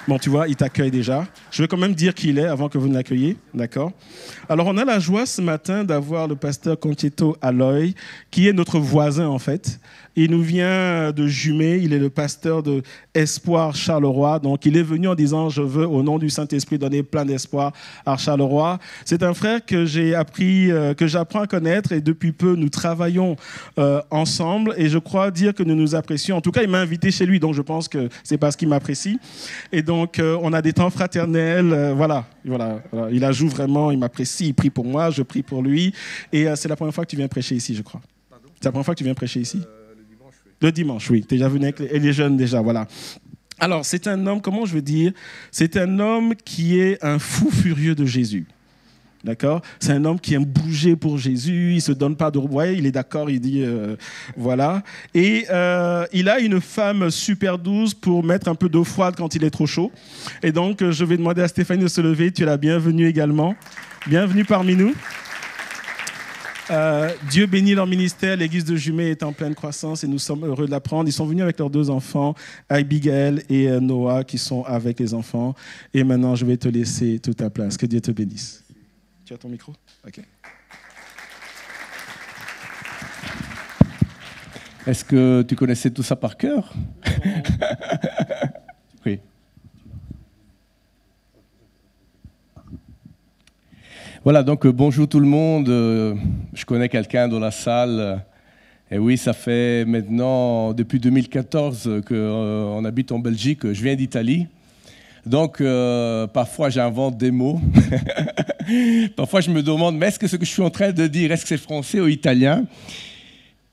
Bon, tu vois, il t'accueille déjà. Je vais quand même dire qui il est avant que vous ne l'accueilliez, d'accord? Alors, on a la joie ce matin d'avoir le pasteur Concetto Aloy, qui est notre voisin, en fait. Il nous vient de Jumet, il est le pasteur de Espoir Charleroi. Donc, il est venu en disant, je veux, au nom du Saint-Esprit, donner plein d'espoir à Charleroi. C'est un frère que j'apprends à connaître et depuis peu, nous travaillons ensemble. Et je crois dire que nous nous apprécions. En tout cas, il m'a invité chez lui, donc je pense que c'est parce qu'il m'apprécie. Et donc, on a des temps fraternels. Voilà. Il ajoute vraiment, il m'apprécie, il prie pour moi, je prie pour lui. Et c'est la première fois que tu viens prêcher ici, je crois. Pardon? C'est la première fois que tu viens prêcher ici? Le dimanche, oui. Tu es déjà venu avec les jeunes déjà, voilà. Alors, c'est un homme, comment je veux dire? C'est un homme qui est un fou furieux de Jésus. D'accord? C'est un homme qui aime bouger pour Jésus, il ne se donne pas de... Ouais, il est d'accord, il dit... voilà. Et il a une femme super douce pour mettre un peu d'eau froide quand il est trop chaud. Et donc, je vais demander à Stéphanie de se lever. Tu es la bienvenue également. Bienvenue parmi nous. Dieu bénit leur ministère, l'église de Jumet est en pleine croissance et nous sommes heureux de l'apprendre. Ils sont venus avec leurs 2 enfants, Abigail et Noah, qui sont avec les enfants. Et maintenant, je vais te laisser toute ta place. Que Dieu te bénisse. Tu as ton micro? Ok. Est-ce que tu connaissais tout ça par cœur? Oui. Voilà, donc bonjour tout le monde. Je connais quelqu'un dans la salle. Et oui, ça fait maintenant, depuis 2014, qu'on habite en Belgique. Je viens d'Italie. Donc, parfois, j'invente des mots. Parfois, je me demande, mais est-ce que ce que je suis en train de dire, est-ce que c'est français ou italien?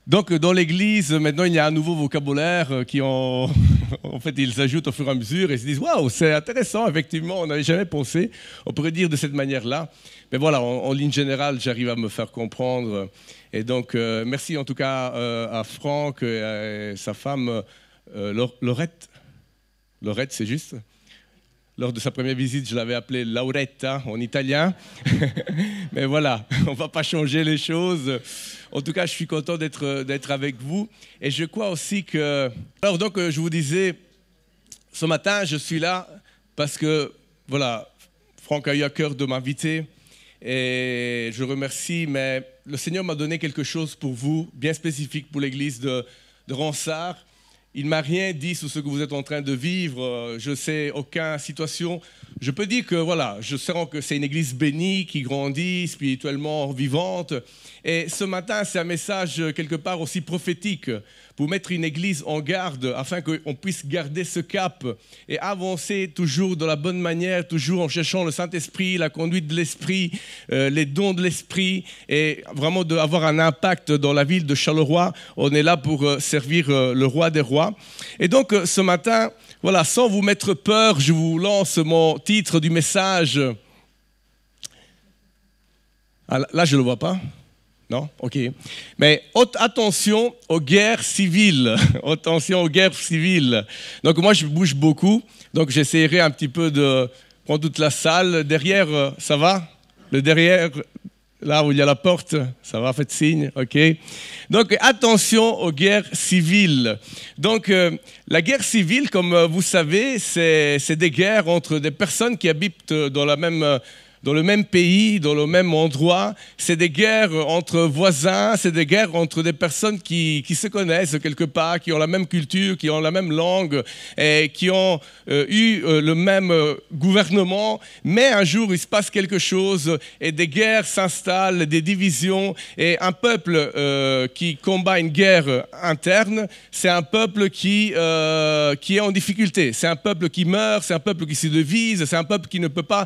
Donc, dans l'église, maintenant, il y a un nouveau vocabulaire qui, en fait, ils s'ajoutent au fur et à mesure et se disent « Waouh, c'est intéressant, effectivement, on n'avait jamais pensé. » On pourrait dire de cette manière-là. Mais voilà, en ligne générale, j'arrive à me faire comprendre. Et donc, merci en tout cas à Franck et à sa femme, Laurette. Laurette, c'est juste? Lors de sa première visite, je l'avais appelée Lauretta en italien. Mais voilà, on ne va pas changer les choses. En tout cas, je suis content d'être avec vous. Et je crois aussi que... Alors donc, je vous disais, ce matin, je suis là parce que, voilà, Franck a eu à cœur de m'inviter. Et je remercie, mais le Seigneur m'a donné quelque chose pour vous, bien spécifique pour l'église de Ronsard. Il ne m'a rien dit sur ce que vous êtes en train de vivre. Je ne sais aucune situation. Je peux dire que voilà, je sens que c'est une église bénie, qui grandit, spirituellement vivante. Et ce matin, c'est un message quelque part aussi prophétique pour mettre une église en garde afin qu'on puisse garder ce cap et avancer toujours de la bonne manière, toujours en cherchant le Saint-Esprit, la conduite de l'Esprit, les dons de l'Esprit et vraiment d'avoir un impact dans la ville de Charleroi. On est là pour servir le roi des rois. Et donc ce matin, voilà, sans vous mettre peur, je vous lance mon titre du message. Ah, là, je ne le vois pas. Non? OK. Mais attention aux guerres civiles. Attention aux guerres civiles. Donc moi, je bouge beaucoup. Donc j'essaierai un petit peu de prendre toute la salle. Derrière, ça va? Le derrière, là où il y a la porte, ça va? Faites signe. OK. Donc attention aux guerres civiles. Donc la guerre civile, comme vous savez, c'est des guerres entre des personnes qui habitent dans le même pays, dans le même endroit. C'est des guerres entre voisins, c'est des guerres entre des personnes qui se connaissent quelque part, qui ont la même culture, qui ont la même langue, et qui ont eu le même gouvernement. Mais un jour, il se passe quelque chose et des guerres s'installent, des divisions. Et un peuple qui combat une guerre interne, c'est un peuple qui est en difficulté. C'est un peuple qui meurt, c'est un peuple qui se divise, c'est un peuple qui ne peut pas...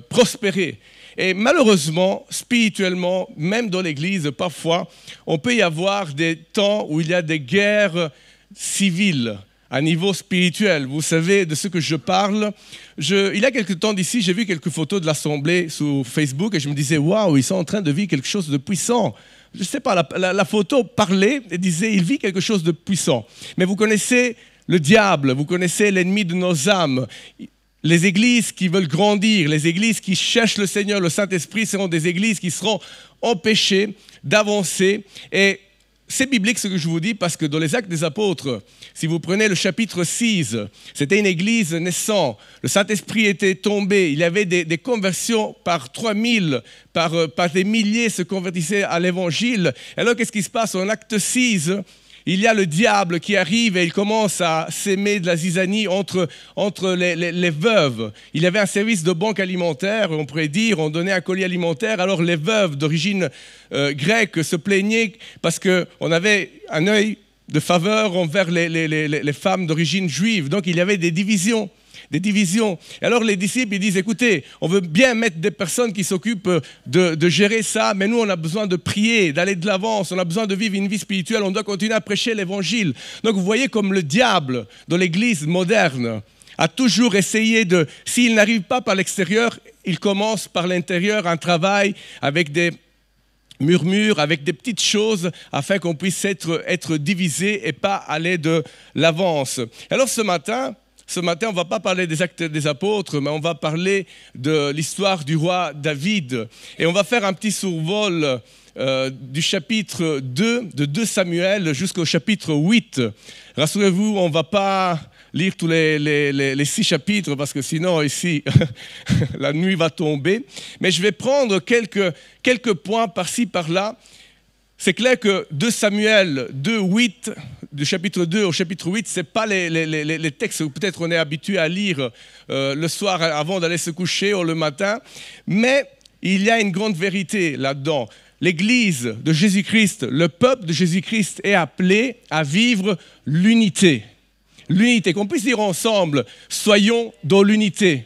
prospérer. Et malheureusement, spirituellement, même dans l'Église, parfois, on peut y avoir des temps où il y a des guerres civiles à niveau spirituel. Vous savez de ce que je parle. Il y a quelques temps d'ici, j'ai vu quelques photos de l'Assemblée sur Facebook et je me disais, waouh, ils sont en train de vivre quelque chose de puissant. Je ne sais pas, la photo parlait et disait, il vit quelque chose de puissant. Mais vous connaissez le diable, vous connaissez l'ennemi de nos âmes. Les églises qui veulent grandir, les églises qui cherchent le Seigneur, le Saint-Esprit, seront des églises qui seront empêchées d'avancer. Et c'est biblique ce que je vous dis parce que dans les Actes des Apôtres, si vous prenez le chapitre 6, c'était une église naissante, le Saint-Esprit était tombé, il y avait des conversions par 3000, par des milliers se convertissaient à l'évangile. Alors qu'est-ce qui se passe en Acte 6 ? Il y a le diable qui arrive et il commence à s'aimer de la zizanie entre les veuves. Il y avait un service de banque alimentaire, on pourrait dire, on donnait un colis alimentaire. Alors les veuves d'origine grecque se plaignaient parce qu'on avait un œil de faveur envers les femmes d'origine juive. Donc il y avait des divisions. Et alors les disciples ils disent, écoutez, on veut bien mettre des personnes qui s'occupent de gérer ça, mais nous on a besoin de prier, d'aller de l'avant, on a besoin de vivre une vie spirituelle, on doit continuer à prêcher l'évangile. Donc vous voyez comme le diable dans l'église moderne a toujours essayé de, s'il n'arrive pas par l'extérieur, il commence par l'intérieur un travail avec des murmures, avec des petites choses afin qu'on puisse être divisé et pas aller de l'avance. Alors ce matin, on ne va pas parler des Actes des Apôtres, mais on va parler de l'histoire du roi David. Et on va faire un petit survol du chapitre 2, de 2 Samuel jusqu'au chapitre 8. Rassurez-vous, on ne va pas lire tous les 6 chapitres, parce que sinon, ici, la nuit va tomber. Mais je vais prendre quelques points par-ci, par-là. C'est clair que 2 Samuel 2, 8, du chapitre 2 au chapitre 8, ce n'est pas les textes que peut-être on est habitué à lire le soir avant d'aller se coucher ou le matin, mais il y a une grande vérité là-dedans. L'Église de Jésus-Christ, le peuple de Jésus-Christ est appelé à vivre l'unité. L'unité, qu'on puisse dire ensemble, soyons dans l'unité.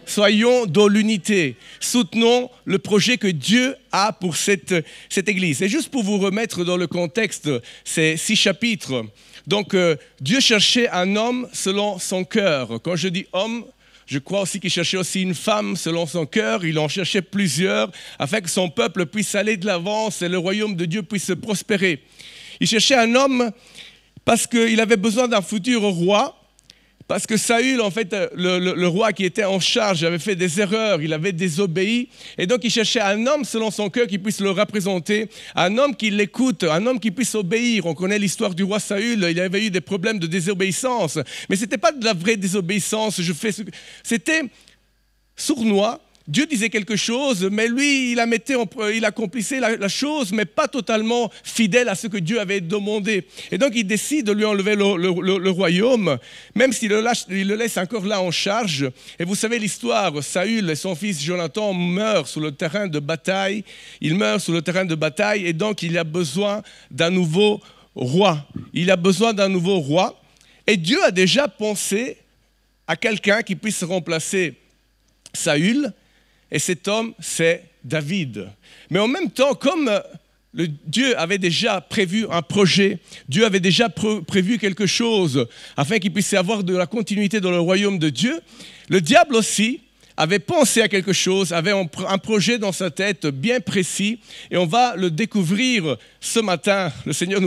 Soyons dans l'unité. Soutenons le projet que Dieu a pour cette Église. Et juste pour vous remettre dans le contexte, ces 6 chapitres. Donc, Dieu cherchait un homme selon son cœur. Quand je dis homme, je crois aussi qu'il cherchait aussi une femme selon son cœur. Il en cherchait plusieurs afin que son peuple puisse aller de l'avant et le royaume de Dieu puisse prospérer. Il cherchait un homme parce qu'il avait besoin d'un futur roi. Parce que Saül, en fait, le roi qui était en charge, avait fait des erreurs, il avait désobéi. Et donc, il cherchait un homme selon son cœur qui puisse le représenter, un homme qui l'écoute, un homme qui puisse obéir. On connaît l'histoire du roi Saül, il avait eu des problèmes de désobéissance. Mais ce n'était pas de la vraie désobéissance, c'était sournois. Dieu disait quelque chose, mais lui, il accomplissait la chose, mais pas totalement fidèle à ce que Dieu avait demandé. Et donc, il décide de lui enlever le royaume, même s'il le laisse encore là en charge. Et vous savez l'histoire, Saül et son fils Jonathan meurent sur le terrain de bataille. Ils meurent sur le terrain de bataille, et donc il a besoin d'un nouveau roi. Il a besoin d'un nouveau roi. Et Dieu a déjà pensé à quelqu'un qui puisse remplacer Saül. Et cet homme, c'est David. Mais en même temps, comme Dieu avait déjà prévu un projet, Dieu avait déjà prévu quelque chose afin qu'il puisse y avoir de la continuité dans le royaume de Dieu, le diable aussi avait pensé à quelque chose, avait un projet dans sa tête bien précis, et on va le découvrir ce matin. Le Seigneur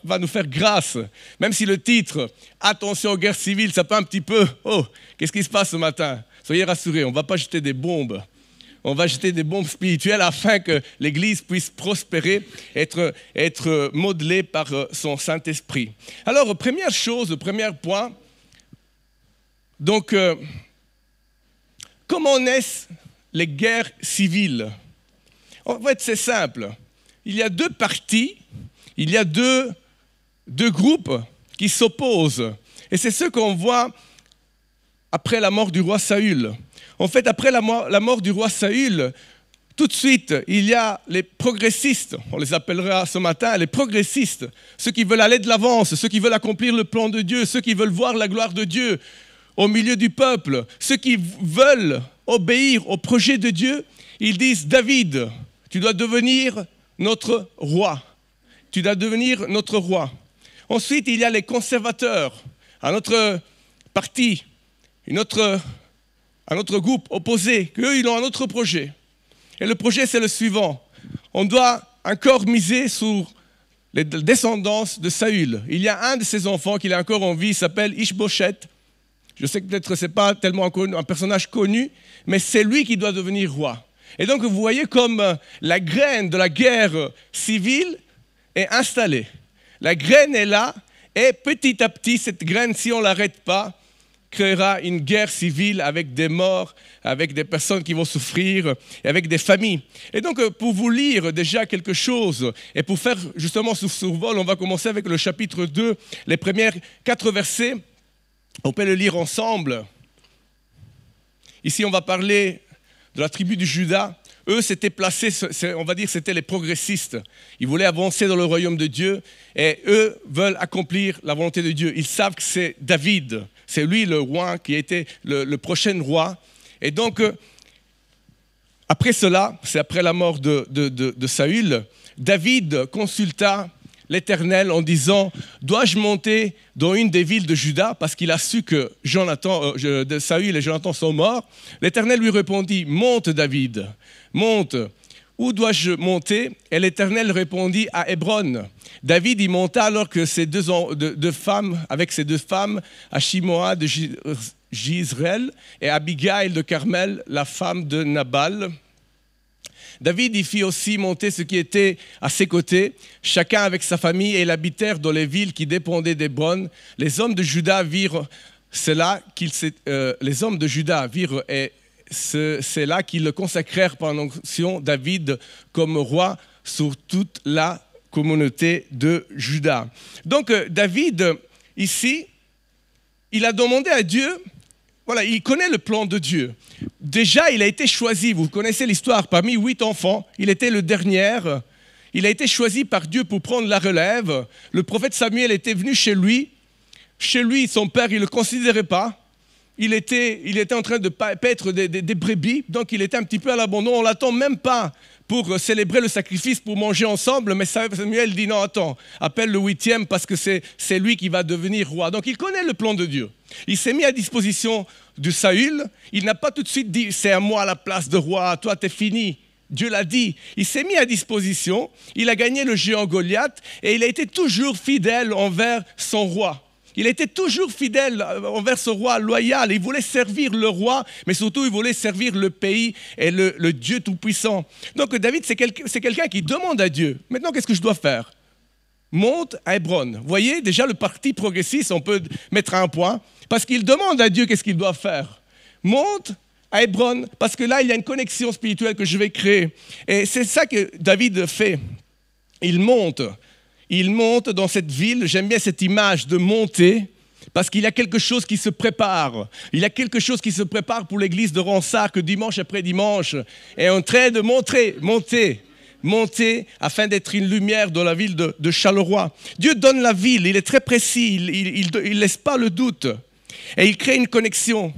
va nous faire grâce, même si le titre « Attention aux guerres civiles », ça peut un petit peu « Oh, qu'est-ce qui se passe ce matin ?» Soyez rassurés, on ne va pas jeter des bombes. On va jeter des bombes spirituelles afin que l'Église puisse prospérer, être modelée par son Saint-Esprit. Alors, première chose, premier point, donc, comment naissent les guerres civiles? En fait, c'est simple. Il y a 2 parties, il y a deux groupes qui s'opposent. Et c'est ce qu'on voit après la mort du roi Saül. En fait, après la mort du roi Saül, tout de suite, il y a les progressistes, on les appellera ce matin les progressistes, ceux qui veulent aller de l'avance, ceux qui veulent accomplir le plan de Dieu, ceux qui veulent voir la gloire de Dieu au milieu du peuple, ceux qui veulent obéir au projet de Dieu. Ils disent « David, tu dois devenir notre roi. Tu dois devenir notre roi. » Ensuite, il y a les conservateurs, un autre parti, un autre groupe opposé, qu'eux, ils ont un autre projet. Et le projet, c'est le suivant. On doit encore miser sur les descendances de Saül. Il y a un de ses enfants qui est encore en vie, il s'appelle Ishbosheth. Je sais que peut-être ce n'est pas tellement un personnage connu, mais c'est lui qui doit devenir roi. Et donc, vous voyez comme la graine de la guerre civile est installée. La graine est là et petit à petit, cette graine, si on ne l'arrête pas, créera une guerre civile avec des morts, avec des personnes qui vont souffrir, et avec des familles. Et donc, pour vous lire déjà quelque chose, et pour faire justement ce survol, on va commencer avec le chapitre 2, les premiers 4 versets. On peut le lire ensemble. Ici, on va parler de la tribu de Juda. Eux s'étaient placés, on va dire, c'était les progressistes. Ils voulaient avancer dans le royaume de Dieu et eux veulent accomplir la volonté de Dieu. Ils savent que c'est David, c'est lui le roi qui était le prochain roi. Et donc, après cela, c'est après la mort de Saül, David consulta l'Éternel en disant « Dois-je monter dans une des villes de Juda ?» parce qu'il a su que Saül et Jonathan sont morts. L'Éternel lui répondit « Monte, David, monte. Où dois-je monter ?» Et l'Éternel répondit à Hébron. David y monta alors que ses deux femmes, avec ses 2 femmes, Achimoa de Jizreel et Abigail de Carmel, la femme de Nabal. David y fit aussi monter ceux qui étaient à ses côtés, chacun avec sa famille, et ils habitèrent dans les villes qui dépendaient d'Hébron. Les hommes de Juda virent cela, et c'est là qu'ils le consacrèrent par l'onction David comme roi sur toute la communauté de Juda. Donc David, ici, il a demandé à Dieu. Voilà, il connaît le plan de Dieu. Déjà, il a été choisi, vous connaissez l'histoire, parmi 8 enfants, il était le dernier. Il a été choisi par Dieu pour prendre la relève. Le prophète Samuel était venu chez lui. Chez lui, son père, il ne le considérait pas. Il était en train de paître des brebis, donc il était un petit peu à l'abandon. On ne l'attend même pas pour célébrer le sacrifice, pour manger ensemble. Mais Samuel dit non, attends, appelle le 8e parce que c'est lui qui va devenir roi. Donc il connaît le plan de Dieu. Il s'est mis à disposition de Saül. Il n'a pas tout de suite dit c'est à moi la place de roi, toi t'es fini. Dieu l'a dit. Il s'est mis à disposition. Il a gagné le géant Goliath et il a été toujours fidèle envers son roi. Il était toujours fidèle envers ce roi, loyal. Il voulait servir le roi, mais surtout il voulait servir le pays et le Dieu Tout-Puissant. Donc David, c'est quelqu'un qui demande à Dieu, maintenant qu'est-ce que je dois faire? Monte à Hébron. Vous voyez, déjà le parti progressiste, on peut mettre un point, parce qu'il demande à Dieu qu'est-ce qu'il doit faire. Monte à Hébron, parce que là, il y a une connexion spirituelle que je vais créer. Et c'est ça que David fait. Il monte dans cette ville. J'aime bien cette image de monter, parce qu'il y a quelque chose qui se prépare. Il y a quelque chose qui se prépare pour l'église de Ronsard, que dimanche après dimanche est en train de monter afin d'être une lumière dans la ville de Charleroi. Dieu donne la ville, il est très précis, il ne laisse pas le doute. Et il crée une connexion.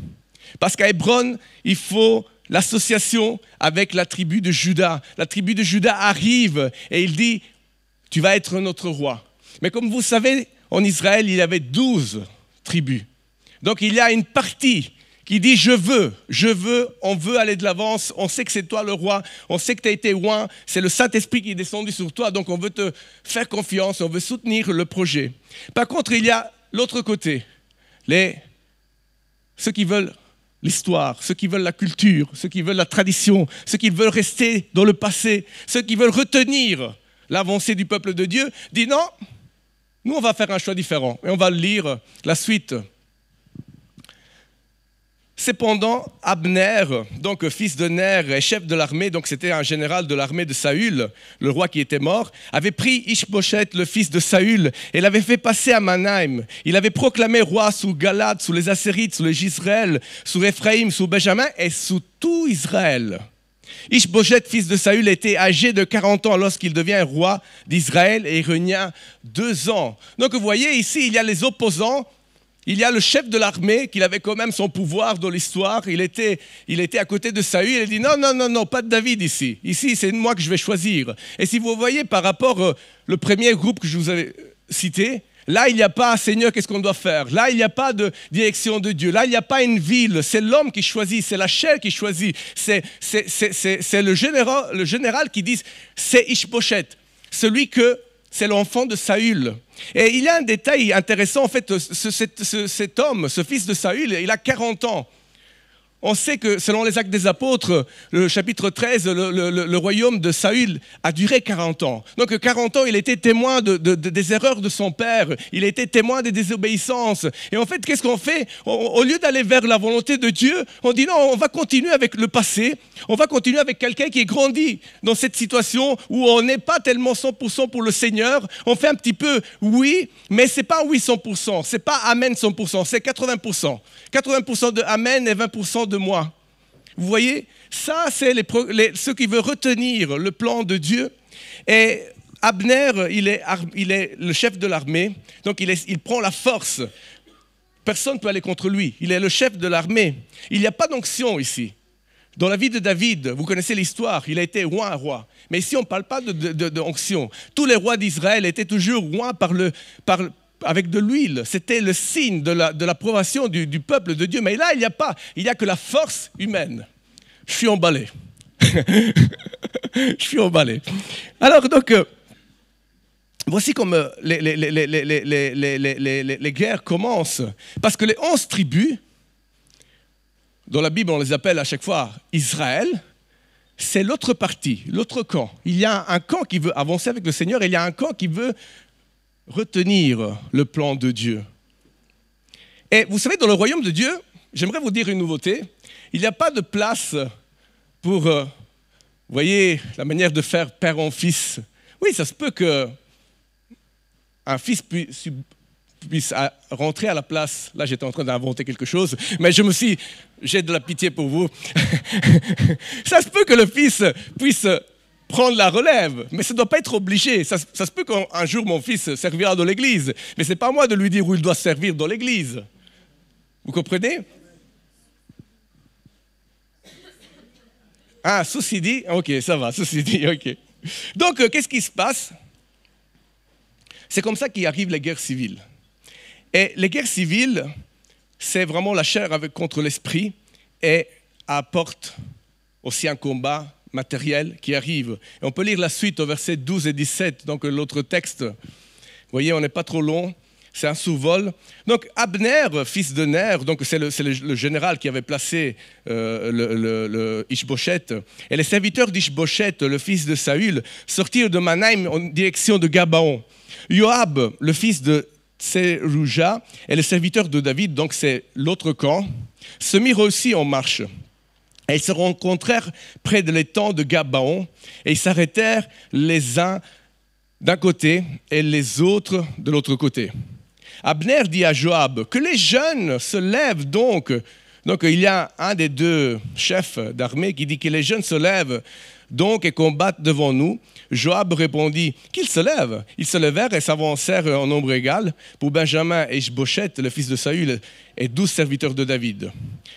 Parce qu'à Hébron, il faut l'association avec la tribu de Juda. La tribu de Juda arrive et il dit « Tu vas être notre roi ». Mais comme vous savez, en Israël, il y avait 12 tribus. Donc il y a une partie qui dit « Je veux, on veut aller de l'avance, on sait que c'est toi le roi, on sait que tu as été loin, c'est le Saint-Esprit qui est descendu sur toi, donc on veut te faire confiance, on veut soutenir le projet ». Par contre, il y a l'autre côté, ceux qui veulent l'histoire, ceux qui veulent la culture, ceux qui veulent la tradition, ceux qui veulent rester dans le passé, ceux qui veulent retenir l'avancée du peuple de Dieu, disent « Non, nous on va faire un choix différent ». Et on va lire la suite. Cependant, Abner, donc fils de Ner et chef de l'armée, donc c'était un général de l'armée de Saül, le roi qui était mort, avait pris Ish-Boshet, le fils de Saül, et l'avait fait passer à Manaïm. Il avait proclamé roi sous Galad, sous les Assérites, sous les Jisraël, sous Éphraïm, sous Benjamin et sous tout Israël. Ish-Boshet, fils de Saül, était âgé de 40 ans lorsqu'il devient roi d'Israël et il régna 2 ans. Donc vous voyez ici, il y a les opposants. Il y a le chef de l'armée, qui avait quand même son pouvoir dans l'histoire. Il était à côté de Saül. Il a dit non, pas de David ici. Ici, c'est moi que je vais choisir. Et si vous voyez par rapport le premier groupe que je vous avais cité, là, il n'y a pas Seigneur, qu'est-ce qu'on doit faire? Là, il n'y a pas de direction de Dieu. Là, il n'y a pas une ville. C'est l'homme qui choisit. C'est la chair qui choisit. C'est le général qui dit c'est Ish-Boshet, c'est l'enfant de Saül. Et il y a un détail intéressant, en fait, cet homme, ce fils de Saül, il a 40 ans. on sait que selon les Actes des Apôtres, le chapitre 13, le royaume de Saül a duré 40 ans. Donc 40 ans, il était témoin des erreurs de son père, il était témoin des désobéissances. Et en fait, qu'est-ce qu'on fait? Au lieu d'aller vers la volonté de Dieu, on dit non, on va continuer avec le passé, on va continuer avec quelqu'un qui est grandi dans cette situation où on n'est pas tellement 100% pour le Seigneur. On fait un petit peu oui, mais ce n'est pas oui 100%, ce n'est pas amen 100%, c'est 80%. 80% de amen et 20% de moi. Vous voyez, ça c'est ceux qui veulent retenir le plan de Dieu. Et Abner, il est le chef de l'armée, donc il prend la force. Personne ne peut aller contre lui, il est le chef de l'armée. Il n'y a pas d'onction ici. Dans la vie de David, vous connaissez l'histoire, il a été roi. Mais ici, on ne parle pas d'onction. Tous les rois d'Israël étaient toujours rois avec de l'huile. C'était le signe de l'approbation du peuple de Dieu. Mais là, il n'y a pas. Il n'y a que la force humaine. Je suis emballé. Je suis emballé. Alors, donc, voici comme les guerres commencent. Parce que les 11 tribus, dans la Bible, on les appelle à chaque fois Israël, c'est l'autre partie, l'autre camp. Il y a un camp qui veut avancer avec le Seigneur et il y a un camp qui veut retenir le plan de Dieu. Et vous savez, dans le royaume de Dieu, j'aimerais vous dire une nouveauté. Il n'y a pas de place pour, vous voyez, la manière de faire père en fils. Oui, ça se peut qu'un fils puisse rentrer à la place. Là, j'étais en train d'inventer quelque chose, mais j'ai de la pitié pour vous. Ça se peut que le fils puisse prendre la relève, mais ça ne doit pas être obligé. Ça se peut qu'un jour, mon fils servira dans l'église, mais ce n'est pas à moi de lui dire où il doit servir dans l'église. Vous comprenez? Ah, ceci dit, ok, ça va, ceci dit, ok. Donc, qu'est-ce qui se passe? C'est comme ça qu'arrivent les guerres civiles. Et les guerres civiles, c'est vraiment la chair contre l'esprit et apporte aussi un combat matériel qui arrive. Et on peut lire la suite au verset 12 et 17, donc l'autre texte. Vous voyez, on n'est pas trop long, c'est un sous-vol. Donc Abner, fils de Ner, donc c'est le général qui avait placé le Ishbosheth, et les serviteurs d'Ishbosheth, le fils de Saül, sortirent de Manaïm en direction de Gabaon. Joab, le fils de Tserouja, et les serviteurs de David, donc c'est l'autre camp, se mirent aussi en marche. Et ils se rencontrèrent près de l'étang de Gabaon, et ils s'arrêtèrent les uns d'un côté et les autres de l'autre côté. Abner dit à Joab, que les jeunes se lèvent donc. Donc il y a un des deux chefs d'armée qui dit que les jeunes se lèvent donc et combattent devant nous. Joab répondit qu'ils se lèvent. Ils se levèrent et s'avancèrent en nombre égal pour Benjamin et Ishbosheth, le fils de Saül, et 12 serviteurs de David.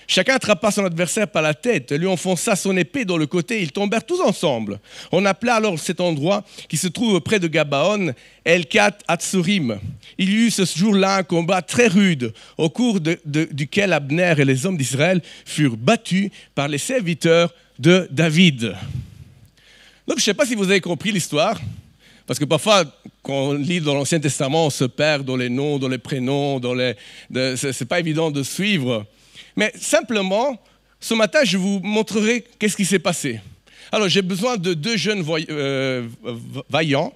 Chacun attrapa son adversaire par la tête, lui enfonça son épée dans le côté, ils tombèrent tous ensemble. On appela alors cet endroit qui se trouve près de Gabaon, El-Kat Hatsurim. Il y eut ce jour-là un combat très rude, au cours duquel Abner et les hommes d'Israël furent battus par les serviteurs de David. Donc je ne sais pas si vous avez compris l'histoire, parce que parfois, quand on lit dans l'Ancien Testament, on se perd dans les noms, dans les prénoms, ce n'est pas évident de suivre. Mais simplement, ce matin, je vous montrerai qu'est-ce qui s'est passé. Alors, j'ai besoin de deux jeunes vaillants.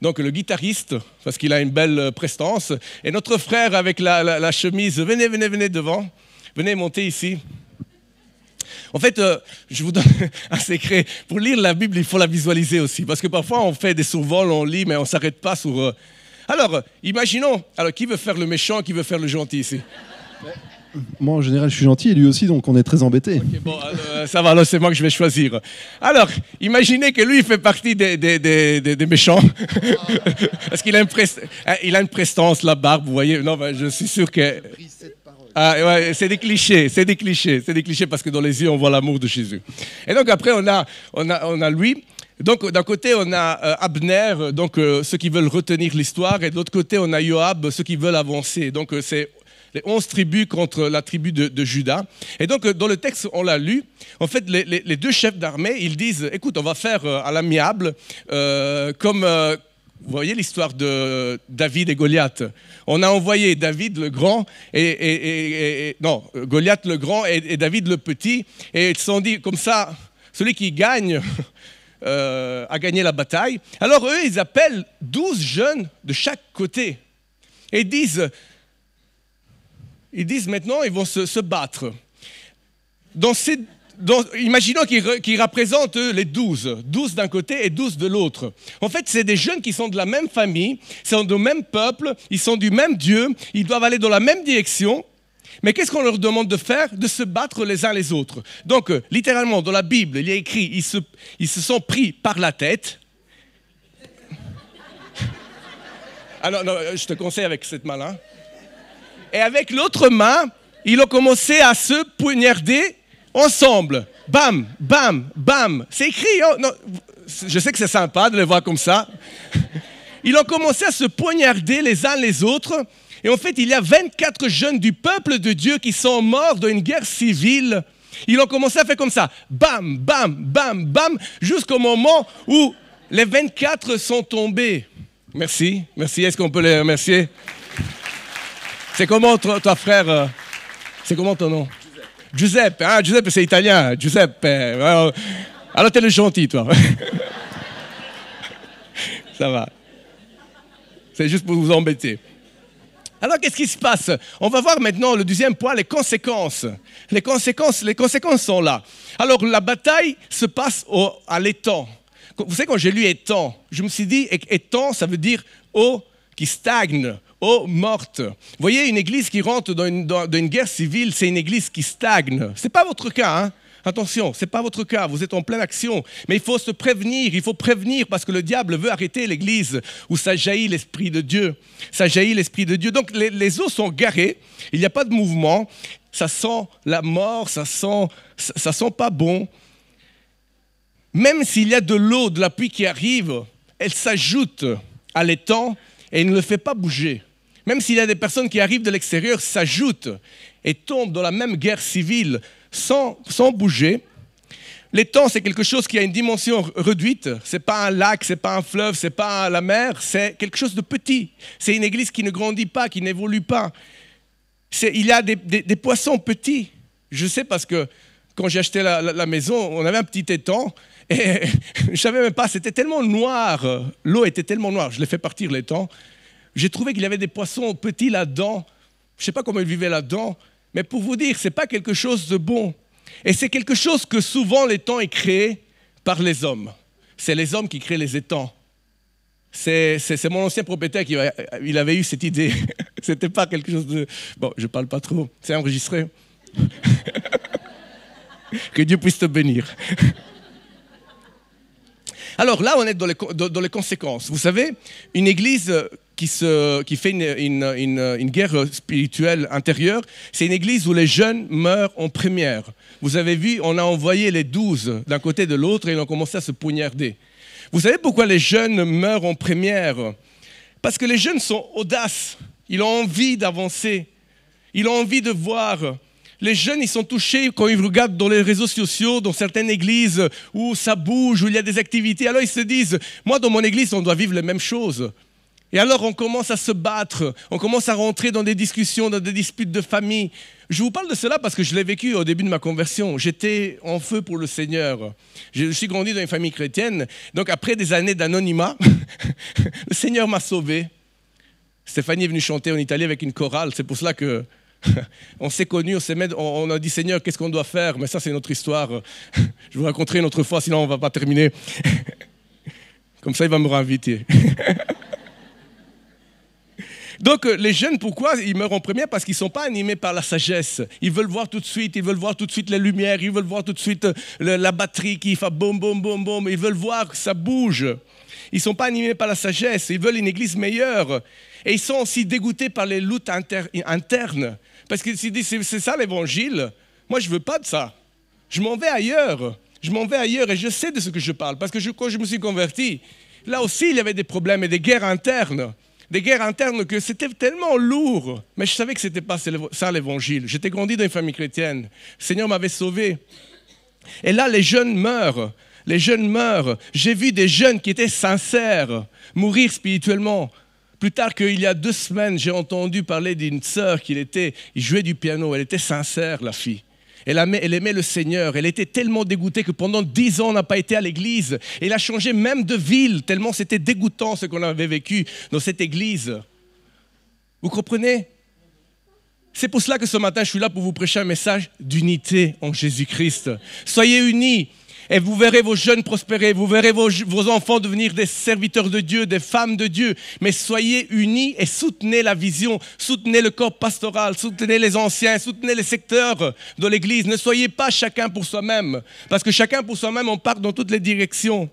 Donc, le guitariste, parce qu'il a une belle prestance, et notre frère avec la chemise. Venez devant. Venez monter ici. En fait, je vous donne un secret. Pour lire la Bible, il faut la visualiser aussi. Parce que parfois, on fait des survols, on lit, mais on ne s'arrête pas sur... Alors, imaginons, qui veut faire le méchant, qui veut faire le gentil ici? Moi, en général, je suis gentil, et lui aussi, donc on est très embêtés. Okay, bon, ça va, alors c'est moi que je vais choisir. Alors, imaginez que lui, il fait partie des méchants. Parce qu'il a une prestance, la barbe, vous voyez. Non, ben, je suis sûr que... Ah, ouais, c'est des clichés parce que dans les yeux, on voit l'amour de Jésus. Et donc après, on a lui. Donc d'un côté, on a Abner, donc ceux qui veulent retenir l'histoire, et de l'autre côté, on a Joab, ceux qui veulent avancer. Donc c'est les 11 tribus contre la tribu de Juda. Et donc dans le texte, on l'a lu. En fait, les deux chefs d'armée, ils disent, écoute, on va faire à l'amiable, comme Vous voyez l'histoire de David et Goliath. On a envoyé David le grand Goliath le grand et David le petit, et ils se sont dit comme ça, celui qui gagne a gagné la bataille. Alors eux, ils appellent 12 jeunes de chaque côté et ils disent maintenant ils vont se battre. Imaginons qu'ils représentent les 12 d'un côté et 12 de l'autre. En fait, c'est des jeunes qui sont de la même famille, sont du même peuple, ils sont du même Dieu, ils doivent aller dans la même direction. Mais qu'est-ce qu'on leur demande de faire? De se battre les uns les autres. Donc, littéralement, dans la Bible, il y a écrit, ils se sont pris par la tête. Alors, non, je te conseille avec cette main-là. Et avec l'autre main, ils ont commencé à se poignarder ensemble. Bam, bam, bam. C'est écrit. Oh, non, je sais que c'est sympa de les voir comme ça. Ils ont commencé à se poignarder les uns les autres. Et en fait, il y a 24 jeunes du peuple de Dieu qui sont morts dans une guerre civile. Ils ont commencé à faire comme ça. Bam, bam, bam, bam. Jusqu'au moment où les 24 sont tombés. Merci. Merci. Est-ce qu'on peut les remercier? C'est comment toi frère? C'est comment ton nom? Giuseppe, hein? Giuseppe c'est italien, Giuseppe. Alors t'es le gentil, toi. Ça va. C'est juste pour vous embêter. Alors qu'est-ce qui se passe? On va voir maintenant le deuxième point, les conséquences. Les conséquences sont là. Alors la bataille se passe à l'étang. Vous savez, quand j'ai lu étang, je me suis dit, étang, ça veut dire eau qui stagne. Eau morte. Vous voyez, une église qui rentre dans une guerre civile, c'est une église qui stagne. Ce n'est pas votre cas, hein? Attention, ce n'est pas votre cas, vous êtes en pleine action. Mais il faut se prévenir, il faut prévenir parce que le diable veut arrêter l'église où ça jaillit l'Esprit de Dieu. Ça jaillit l'Esprit de Dieu. Donc les eaux sont garées, il n'y a pas de mouvement, ça sent la mort, ça sent pas bon. Même s'il y a de l'eau, de la pluie qui arrive, elle s'ajoute à l'étang et ne le fait pas bouger. Même s'il y a des personnes qui arrivent de l'extérieur, s'ajoutent et tombent dans la même guerre civile sans bouger. L'étang, c'est quelque chose qui a une dimension réduite. Ce n'est pas un lac, ce n'est pas un fleuve, ce n'est pas la mer, c'est quelque chose de petit. C'est une église qui ne grandit pas, qui n'évolue pas. Il y a des poissons petits. Je sais parce que quand j'ai acheté la maison, on avait un petit étang et je ne savais même pas, c'était tellement noir, l'eau était tellement noire, je l'ai fait partir l'étang. J'ai trouvé qu'il y avait des poissons petits là-dedans. Je ne sais pas comment ils vivaient là-dedans, mais pour vous dire, ce n'est pas quelque chose de bon. Et c'est quelque chose que souvent l'étang est créé par les hommes. C'est les hommes qui créent les étangs. C'est mon ancien propriétaire qui il avait eu cette idée. Ce n'était pas quelque chose de... Bon, je ne parle pas trop, c'est enregistré. Que Dieu puisse te bénir. Alors là, on est dans les conséquences. Vous savez, une église qui fait une guerre spirituelle intérieure, c'est une église où les jeunes meurent en première. Vous avez vu, on a envoyé les 12 d'un côté et de l'autre et ils ont commencé à se poignarder. Vous savez pourquoi les jeunes meurent en première? Parce que les jeunes sont audaces, ils ont envie d'avancer, ils ont envie de voir. Les jeunes, ils sont touchés quand ils regardent dans les réseaux sociaux, dans certaines églises où ça bouge, où il y a des activités. Alors ils se disent, moi dans mon église, on doit vivre les mêmes choses. Et alors on commence à se battre, on commence à rentrer dans des discussions, dans des disputes de famille. Je vous parle de cela parce que je l'ai vécu au début de ma conversion. J'étais en feu pour le Seigneur. Je suis grandi dans une famille chrétienne. Donc après des années d'anonymat, le Seigneur m'a sauvé. Stéphanie est venue chanter en Italie avec une chorale. C'est pour cela que on s'est connus, on a dit Seigneur, qu'est-ce qu'on doit faire? Mais ça, c'est notre histoire. Je vous raconterai une autre fois, sinon on ne va pas terminer. Comme ça, il va me réinviter. Donc, les jeunes, pourquoi ils meurent en première? Parce qu'ils ne sont pas animés par la sagesse. Ils veulent voir tout de suite, les lumières, ils veulent voir tout de suite la batterie qui fait boum, boum, boum, boum. Ils veulent voir que ça bouge. Ils ne sont pas animés par la sagesse. Ils veulent une église meilleure. Et ils sont aussi dégoûtés par les luttes internes. Parce qu'ils se disent, c'est ça l'évangile. Moi, je ne veux pas de ça. Je m'en vais ailleurs. Et je sais de ce que je parle. Parce que quand je me suis converti, là aussi, il y avait des problèmes et des guerres internes. Des guerres internes que c'était tellement lourd. Mais je savais que ce n'était pas ça l'évangile. J'étais grandi dans une famille chrétienne. Le Seigneur m'avait sauvé. Et là, les jeunes meurent. les jeunes meurent. J'ai vu des jeunes qui étaient sincères mourir spirituellement. Plus tard qu'il y a 2 semaines, j'ai entendu parler d'une sœur il jouait du piano, elle était sincère, la fille. Elle aimait le Seigneur, elle était tellement dégoûtée que pendant 10 ans, on n'a pas été à l'église. Elle a changé même de ville, tellement c'était dégoûtant ce qu'on avait vécu dans cette église. Vous comprenez ? C'est pour cela que ce matin, je suis là pour vous prêcher un message d'unité en Jésus-Christ. Soyez unis. Et vous verrez vos jeunes prospérer, vous verrez vos enfants devenir des serviteurs de Dieu, des femmes de Dieu. Mais soyez unis et soutenez la vision, soutenez le corps pastoral, soutenez les anciens, soutenez les secteurs de l'Église. Ne soyez pas chacun pour soi-même, parce que chacun pour soi-même, on part dans toutes les directions.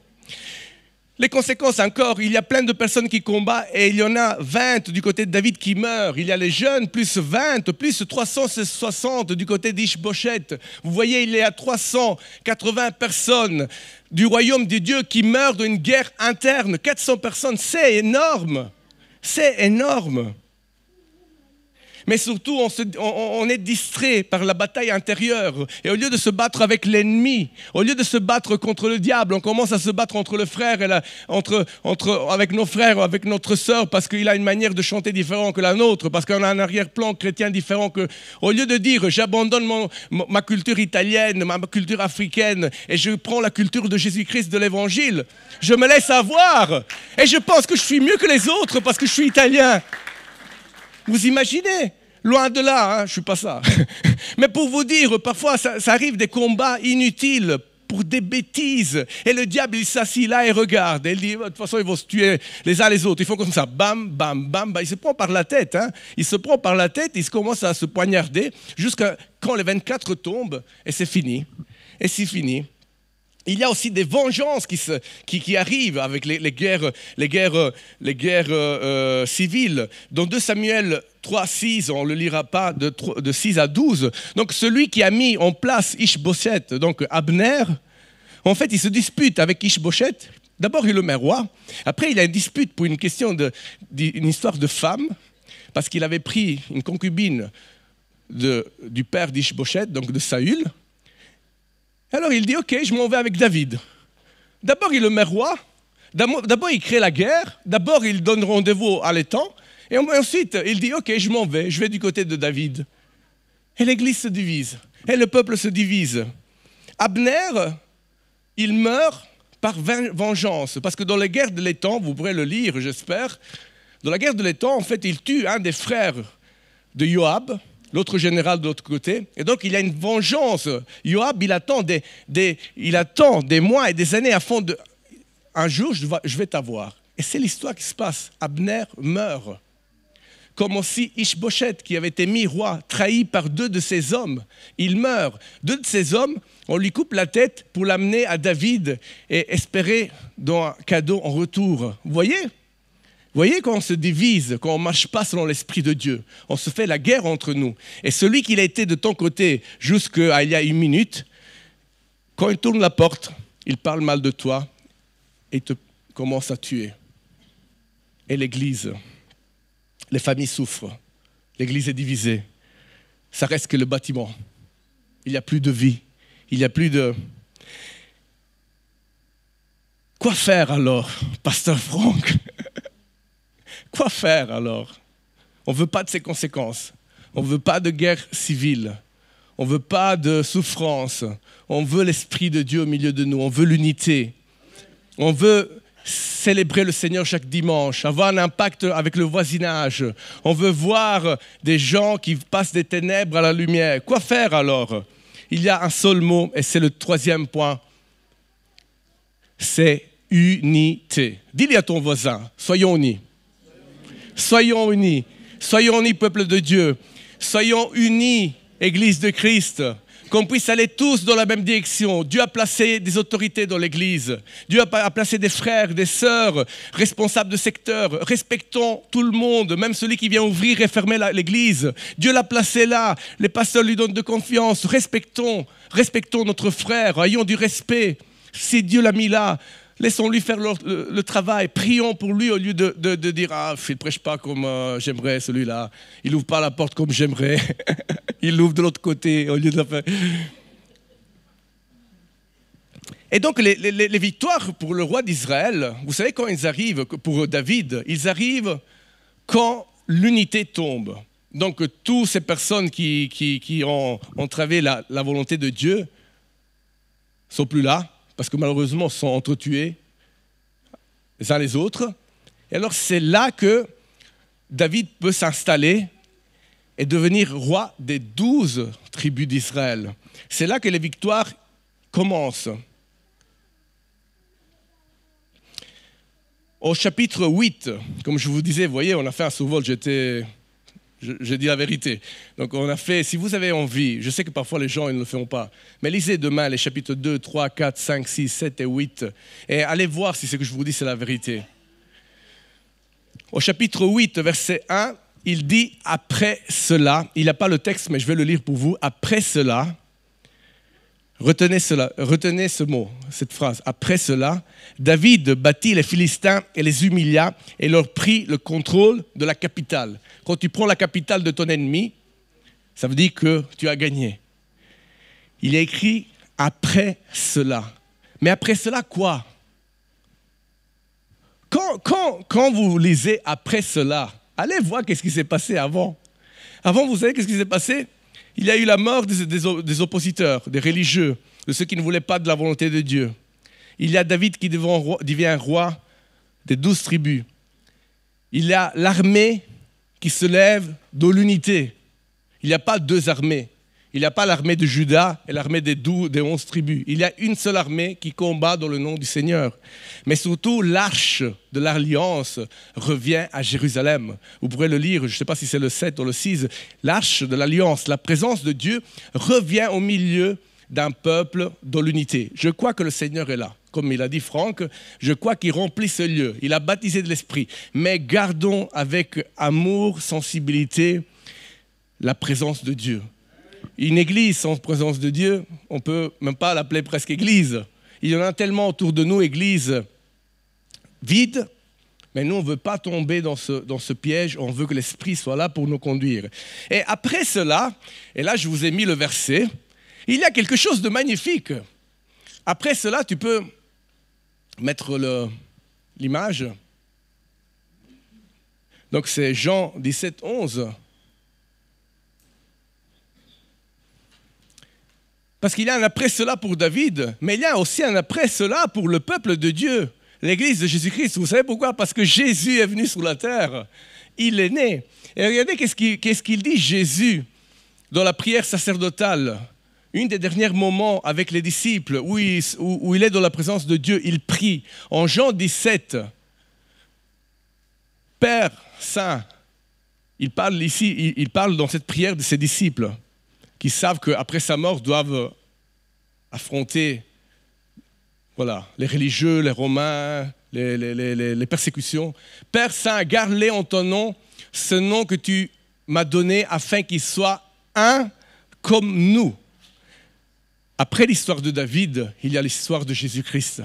Les conséquences encore, il y a plein de personnes qui combattent et il y en a 20 du côté de David qui meurent. Il y a les jeunes, plus 20, plus 360 du côté d'Ish-Bosheth. Vous voyez, il y a 380 personnes du royaume de Dieu qui meurent d'une guerre interne. 400 personnes, c'est énorme. C'est énorme. Mais surtout, on est distrait par la bataille intérieure. Et au lieu de se battre avec l'ennemi, au lieu de se battre contre le diable, on commence à se battre entre le frère et avec nos frères, avec notre sœur, parce qu'il a une manière de chanter différente que la nôtre, parce qu'on a un arrière-plan chrétien différent que... Au lieu de dire, j'abandonne ma culture italienne, ma culture africaine, et je prends la culture de Jésus-Christ de l'Évangile, je me laisse avoir. Et je pense que je suis mieux que les autres parce que je suis italien. Vous imaginez? Loin de là, je ne suis pas ça. Mais pour vous dire, parfois, ça arrive des combats inutiles pour des bêtises. Et le diable, il s'assit là et regarde. Et il dit, de toute façon, ils vont se tuer les uns les autres. Ils font comme ça, bam, bam, bam. Il se prend par la tête. Il se prend par la tête, il commence à se poignarder jusqu'à quand les 24 tombent. Et c'est fini. Et c'est fini. Il y a aussi des vengeances qui arrivent avec les guerres civiles. Dans 2 Samuel 3:6, on ne le lira pas, de 6 à 12. Donc celui qui a mis en place Ish-Bosheth, donc Abner, en fait il se dispute avec Ish-Bosheth. D'abord il le met roi. Après il a une dispute pour une question d'une histoire de femme, parce qu'il avait pris une concubine du père d'Ish-Bosheth, donc de Saül. Alors il dit, ok, je m'en vais avec David. D'abord il le met roi, d'abord il crée la guerre, d'abord il donne rendez-vous à l'étang, et ensuite il dit, ok, je m'en vais, je vais du côté de David. Et l'église se divise, et le peuple se divise. Abner, il meurt par vengeance, parce que dans la guerre de l'étang, vous pourrez le lire, j'espère, dans la guerre de l'étang, en fait, il tue un des frères de Joab, l'autre général de l'autre côté. Et donc, il y a une vengeance. Joab, il attend des mois et des années afin de... Un jour, je vais t'avoir. Et c'est l'histoire qui se passe. Abner meurt. Comme aussi Ish-Bosheth, qui avait été mis roi, trahi par 2 de ses hommes. Il meurt. 2 de ses hommes, on lui coupe la tête pour l'amener à David et espérer dans un cadeau en retour. Vous voyez ? Vous voyez, quand on se divise, quand on ne marche pas selon l'Esprit de Dieu, on se fait la guerre entre nous. Et celui qui a été de ton côté jusqu'à il y a 1 minute, quand il tourne la porte, il parle mal de toi et te commence à tuer. Et l'Église, les familles souffrent. L'Église est divisée. Ça reste que le bâtiment. Il n'y a plus de vie. Il n'y a plus de... Quoi faire alors, Pasteur Franck? Quoi faire alors? On ne veut pas de ces conséquences. On ne veut pas de guerre civile. On ne veut pas de souffrance. On veut l'Esprit de Dieu au milieu de nous. On veut l'unité. On veut célébrer le Seigneur chaque dimanche, avoir un impact avec le voisinage. On veut voir des gens qui passent des ténèbres à la lumière. Quoi faire alors? Il y a un seul mot et c'est le 3e point. C'est unité. Dis-le à ton voisin, soyons unis. Soyons unis. Soyons unis, peuple de Dieu. Soyons unis, Église de Christ. Qu'on puisse aller tous dans la même direction. Dieu a placé des autorités dans l'Église. Dieu a placé des frères, des sœurs, responsables de secteur. Respectons tout le monde, même celui qui vient ouvrir et fermer l'Église. Dieu l'a placé là. Les pasteurs lui donnent de confiance. Respectons notre frère. Ayons du respect. Si Dieu l'a mis là, laissons-lui faire le travail. Prions pour lui au lieu de dire « Ah, il ne prêche pas comme j'aimerais celui-là. Il n'ouvre pas la porte comme j'aimerais. Il l'ouvre de l'autre côté au lieu de la faire. » Et donc les victoires pour le roi d'Israël, vous savez quand ils arrivent, pour David, ils arrivent quand l'unité tombe. Donc toutes ces personnes qui ont entravé la volonté de Dieu ne sont plus là, parce que malheureusement sont entretués les uns les autres. Et alors c'est là que David peut s'installer et devenir roi des 12 tribus d'Israël. C'est là que les victoires commencent. Au chapitre 8, comme je vous disais, vous voyez, on a fait un survol, j'ai dit la vérité. Donc on a fait, si vous avez envie, je sais que parfois les gens ils ne le font pas, mais lisez demain les chapitres 2, 3, 4, 5, 6, 7 et 8 et allez voir si ce que je vous dis c'est la vérité. Au chapitre 8, verset 1, il dit « Après cela », il n'a pas le texte mais je vais le lire pour vous, « Après cela », retenez ce mot, cette phrase. Après cela, David battit les Philistins et les humilia et leur prit le contrôle de la capitale. Quand tu prends la capitale de ton ennemi, ça veut dire que tu as gagné. Il est écrit « après cela ». Mais après cela, quoi? Quand vous lisez « après cela », allez voir qu'est-ce qui s'est passé avant. Avant, vous savez qu'est-ce qui s'est passé? Il y a eu la mort des oppositeurs, des religieux, de ceux qui ne voulaient pas de la volonté de Dieu. Il y a David qui devient roi des 12 tribus. Il y a l'armée qui se lève de l'unité. Il n'y a pas deux armées. Il n'y a pas l'armée de Juda et l'armée des 11 tribus. Il y a une seule armée qui combat dans le nom du Seigneur. Mais surtout, l'arche de l'Alliance revient à Jérusalem. Vous pourrez le lire, je ne sais pas si c'est le 7 ou le 6. L'arche de l'Alliance, la présence de Dieu, revient au milieu d'un peuple dans l'unité. Je crois que le Seigneur est là. Comme il a dit Franck, je crois qu'il remplit ce lieu. Il a baptisé de l'Esprit. Mais gardons avec amour, sensibilité, la présence de Dieu. Une église sans présence de Dieu, on ne peut même pas l'appeler presque église. Il y en a tellement autour de nous, églises vides, mais nous, on ne veut pas tomber dans ce piège, on veut que l'Esprit soit là pour nous conduire. Et après cela, et là je vous ai mis le verset, il y a quelque chose de magnifique. Après cela, tu peux mettre l'image. Donc c'est Jean 17, 11. Parce qu'il y a un après cela pour David, mais il y a aussi un après cela pour le peuple de Dieu, l'église de Jésus-Christ. Vous savez pourquoi? Parce que Jésus est venu sur la terre, il est né. Et regardez qu'est-ce qu'il dit Jésus dans la prière sacerdotale, un des derniers moments avec les disciples où il est dans la présence de Dieu, il prie. En Jean 17, Père Saint, il parle ici, il parle dans cette prière de ses disciples, qui savent qu'après sa mort doivent affronter les religieux, les Romains, les persécutions. Père Saint, garde-les en ton nom, ce nom que tu m'as donné afin qu'ils soient un comme nous. Après l'histoire de David, il y a l'histoire de Jésus-Christ.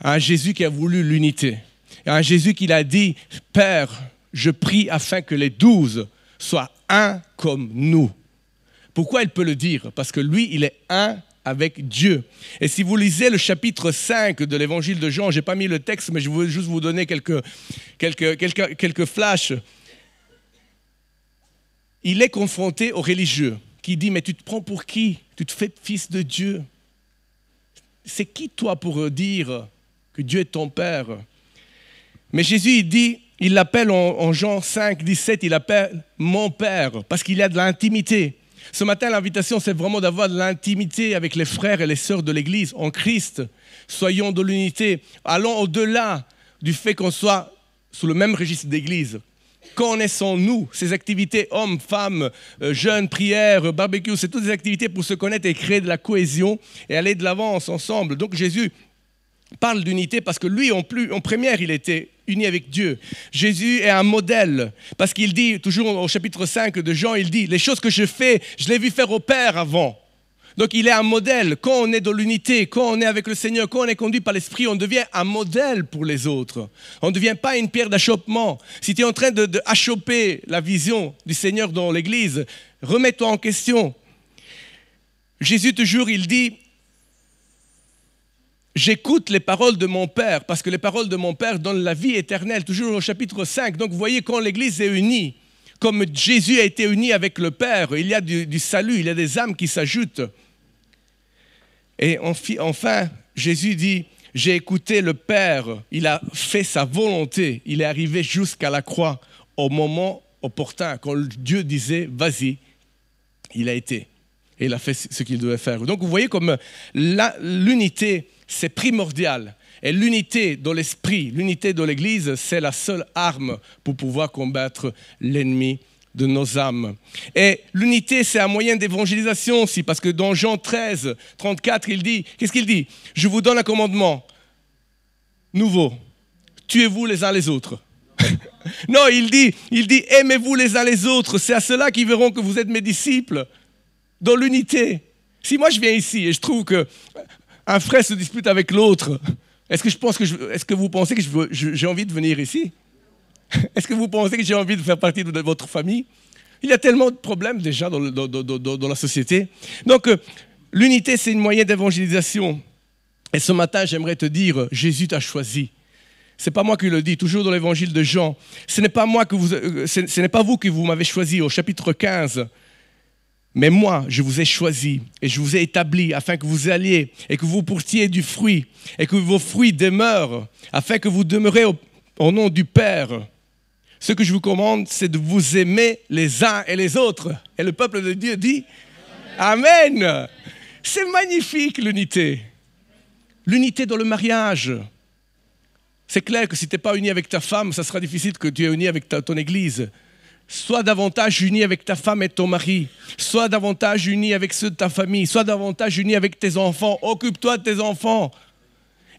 Un Jésus qui a voulu l'unité. Un Jésus qui a dit, Père, je prie afin que les 12 soient un comme nous. Pourquoi il peut le dire? Parce que lui, il est un avec Dieu. Et si vous lisez le chapitre 5 de l'évangile de Jean, je n'ai pas mis le texte, mais je veux juste vous donner quelques flashs. Il est confronté aux religieux qui dit, mais tu te prends pour qui? Tu te fais fils de Dieu. C'est qui toi pour dire que Dieu est ton Père? Mais Jésus, il l'appelle en Jean 5, 17, il l'appelle mon Père, parce qu'il y a de l'intimité. Ce matin, l'invitation, c'est vraiment d'avoir de l'intimité avec les frères et les sœurs de l'Église en Christ. Soyons de l'unité. Allons au-delà du fait qu'on soit sous le même registre d'Église. Connaissons-nous ces activités, hommes, femmes, jeunes, prières, barbecue, c'est toutes des activités pour se connaître et créer de la cohésion et aller de l'avant ensemble. Donc Jésus parle d'unité parce que lui, en première, il était uni avec Dieu. Jésus est un modèle parce qu'il dit, toujours au chapitre 5 de Jean, il dit, les choses que je fais, je l'ai vu faire au Père avant. Donc il est un modèle. Quand on est dans l'unité, quand on est avec le Seigneur, quand on est conduit par l'Esprit, on devient un modèle pour les autres. On ne devient pas une pierre d'achoppement. Si tu es en train d'achopper la vision du Seigneur dans l'Église, remets-toi en question. Jésus toujours, il dit, j'écoute les paroles de mon Père, parce que les paroles de mon Père donnent la vie éternelle, toujours au chapitre 5. Donc vous voyez, quand l'Église est unie, comme Jésus a été uni avec le Père, il y a du salut, il y a des âmes qui s'ajoutent. Et enfin, Jésus dit, j'ai écouté le Père, il a fait sa volonté, il est arrivé jusqu'à la croix au moment opportun, quand Dieu disait, vas-y, il a été. Et il a fait ce qu'il devait faire. Donc vous voyez comme l'unité, c'est primordial. Et l'unité dans l'esprit, l'unité dans l'Église, c'est la seule arme pour pouvoir combattre l'ennemi de nos âmes. Et l'unité, c'est un moyen d'évangélisation aussi, parce que dans Jean 13, 34, il dit, qu'est-ce qu'il dit? Je vous donne un commandement nouveau, tuez-vous les uns les autres. Non, il dit, aimez-vous les uns les autres, c'est à cela qu'ils verront que vous êtes mes disciples, dans l'unité. Si moi je viens ici et je trouve qu'un frère se dispute avec l'autre, est-ce que vous pensez que j'ai envie de venir ici? Est-ce que vous pensez que j'ai envie de faire partie de votre famille? Il y a tellement de problèmes déjà dans la société. Donc, l'unité, c'est un moyen d'évangélisation. Et ce matin, j'aimerais te dire, Jésus t'a choisi. Ce n'est pas moi qui le dis, toujours dans l'évangile de Jean. Ce n'est pas vous qui vous m'avez choisi au chapitre 15. Mais moi, je vous ai choisi et je vous ai établi afin que vous alliez et que vous portiez du fruit et que vos fruits demeurent, afin que vous demeurez au nom du Père. Ce que je vous commande, c'est de vous aimer les uns et les autres. Et le peuple de Dieu dit Amen. Amen. C'est magnifique l'unité. L'unité dans le mariage. C'est clair que si tu n'es pas uni avec ta femme, ça sera difficile que tu es uni avec ton église. Sois davantage uni avec ta femme et ton mari. Sois davantage uni avec ceux de ta famille. Sois davantage uni avec tes enfants. Occupe-toi de tes enfants.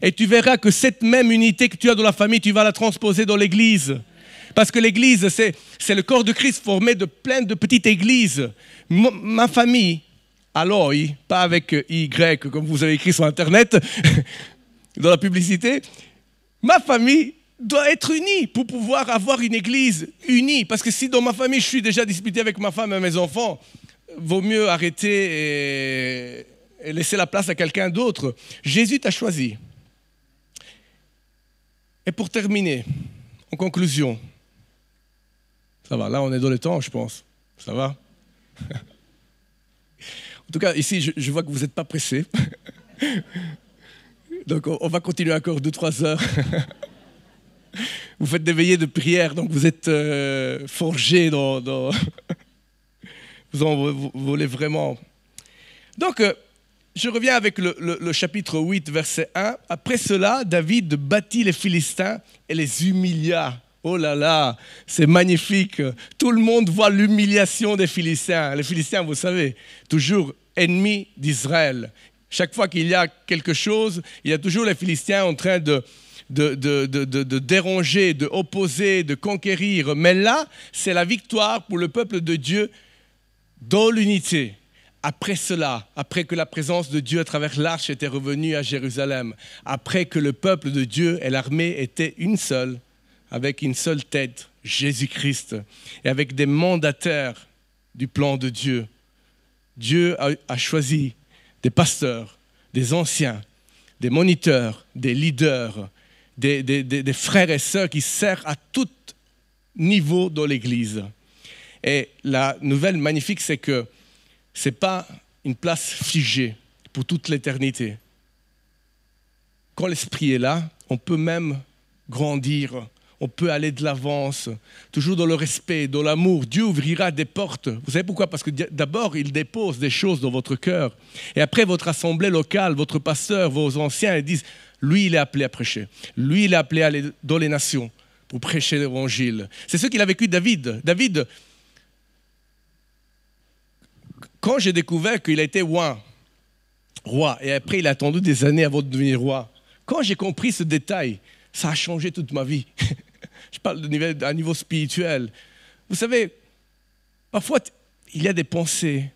Et tu verras que cette même unité que tu as dans la famille, tu vas la transposer dans l'église. Parce que l'église, c'est le corps de Christ formé de plein de petites églises. Ma famille, Aloy, pas avec Y, comme vous avez écrit sur Internet, dans la publicité, ma famille doit être unie pour pouvoir avoir une église unie. Parce que si dans ma famille, je suis déjà disputé avec ma femme et mes enfants, vaut mieux arrêter et laisser la place à quelqu'un d'autre. Jésus t'a choisi. Et pour terminer, en conclusion, ça va, là on est dans le temps, je pense. Ça va? En tout cas, ici, je vois que vous n'êtes pas pressés. Donc on va continuer encore 2-3 heures. Vous faites des veillées de prière, donc vous êtes forgés dans vous en voulez vraiment. Donc, je reviens avec le chapitre 8, verset 1. Après cela, David battit les Philistins et les humilia. Oh là là, c'est magnifique. Tout le monde voit l'humiliation des Philistins. Les Philistins, vous savez, toujours ennemis d'Israël. Chaque fois qu'il y a quelque chose, il y a toujours les Philistins en train de déranger, de opposer, de conquérir. Mais là, c'est la victoire pour le peuple de Dieu dans l'unité. Après cela, après que la présence de Dieu à travers l'arche était revenue à Jérusalem, après que le peuple de Dieu et l'armée étaient une seule, avec une seule tête, Jésus-Christ, et avec des mandataires du plan de Dieu, Dieu a choisi des pasteurs, des anciens, des moniteurs, des leaders, des frères et sœurs qui servent à tout niveau dans l'Église. Et la nouvelle magnifique, c'est que ce n'est pas une place figée pour toute l'éternité. Quand l'Esprit est là, on peut même grandir, on peut aller de l'avance, toujours dans le respect, dans l'amour. Dieu ouvrira des portes. Vous savez pourquoi? Parce que d'abord, il dépose des choses dans votre cœur. Et après, votre assemblée locale, votre pasteur, vos anciens, ils disent, lui, il est appelé à prêcher. Lui, il est appelé à aller dans les nations pour prêcher l'évangile. C'est ce qu'il a vécu David. David, quand j'ai découvert qu'il a été roi, et après il a attendu des années avant de devenir roi, quand j'ai compris ce détail, ça a changé toute ma vie. Je parle d'un niveau spirituel. Vous savez, parfois, il y a des pensées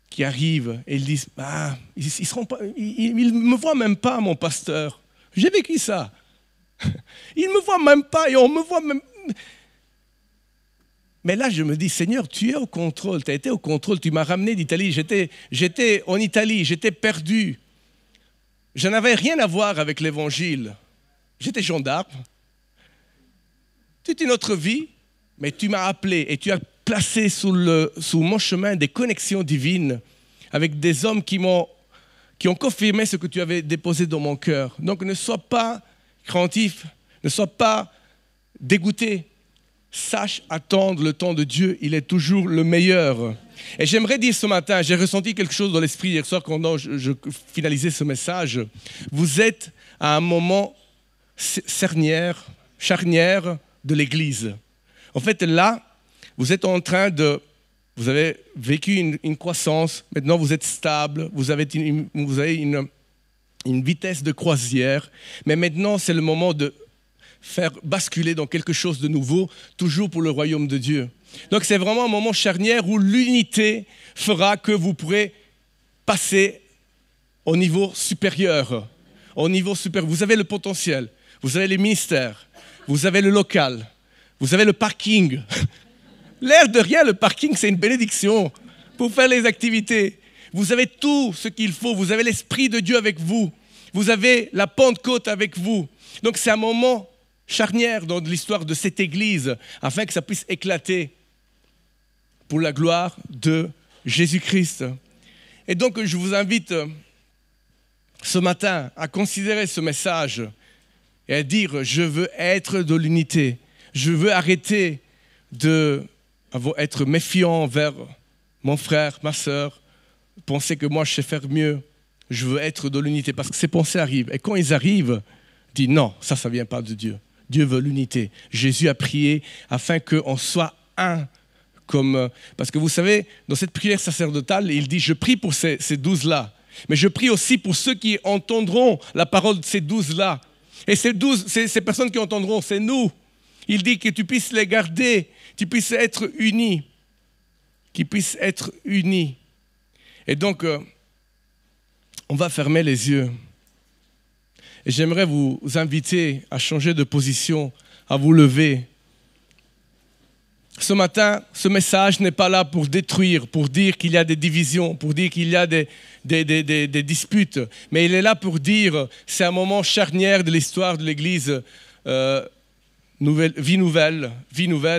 qui arrivent et ils disent, ils ne me voient même pas, mon pasteur. J'ai vécu ça. Ils ne me voient même pas et on me voit même... Mais là, je me dis, Seigneur, tu es au contrôle, tu as été au contrôle, tu m'as ramené d'Italie, j'étais en Italie, j'étais perdu. je n'avais rien à voir avec l'évangile. J'étais gendarme. Toute une autre vie, mais tu m'as appelé et tu as placé sous mon chemin des connexions divines avec des hommes qui ont confirmé ce que tu avais déposé dans mon cœur. Donc ne sois pas craintif, ne sois pas dégoûté. Sache attendre le temps de Dieu, il est toujours le meilleur. Et j'aimerais dire ce matin, j'ai ressenti quelque chose dans l'esprit hier soir quand je finalisais ce message. Vous êtes à un moment charnière de l'Église. En fait, là, vous êtes en train de... Vous avez vécu une croissance, maintenant vous êtes stable, vous avez une vitesse de croisière, mais maintenant c'est le moment de faire basculer dans quelque chose de nouveau, toujours pour le royaume de Dieu. Donc c'est vraiment un moment charnière où l'unité fera que vous pourrez passer au niveau supérieur. Vous avez le potentiel, vous avez les ministères, vous avez le local, vous avez le parking. L'air de rien, le parking, c'est une bénédiction pour faire les activités. Vous avez tout ce qu'il faut, vous avez l'Esprit de Dieu avec vous, vous avez la Pentecôte avec vous. Donc c'est un moment charnière dans l'histoire de cette Église, afin que ça puisse éclater pour la gloire de Jésus-Christ. Et donc je vous invite ce matin à considérer ce message et à dire, je veux être de l'unité, je veux arrêter d'être méfiant envers mon frère, ma sœur, penser que moi je sais faire mieux. Je veux être de l'unité parce que ces pensées arrivent. Et quand ils arrivent, dis non, ça ne vient pas de Dieu. Dieu veut l'unité. Jésus a prié afin qu'on soit un. Parce que vous savez, dans cette prière sacerdotale, il dit, je prie pour ces 12-là. Mais je prie aussi pour ceux qui entendront la parole de ces 12-là. Et ces personnes qui entendront, c'est nous. Il dit que tu puisses les garder, tu puisses être unis. Qu'ils puissent être unis. Et donc, on va fermer les yeux. Et j'aimerais vous inviter à changer de position, à vous lever. Ce matin, ce message n'est pas là pour détruire, pour dire qu'il y a des divisions, pour dire qu'il y a des disputes, mais il est là pour dire, c'est un moment charnière de l'histoire de l'Église, vie nouvelle,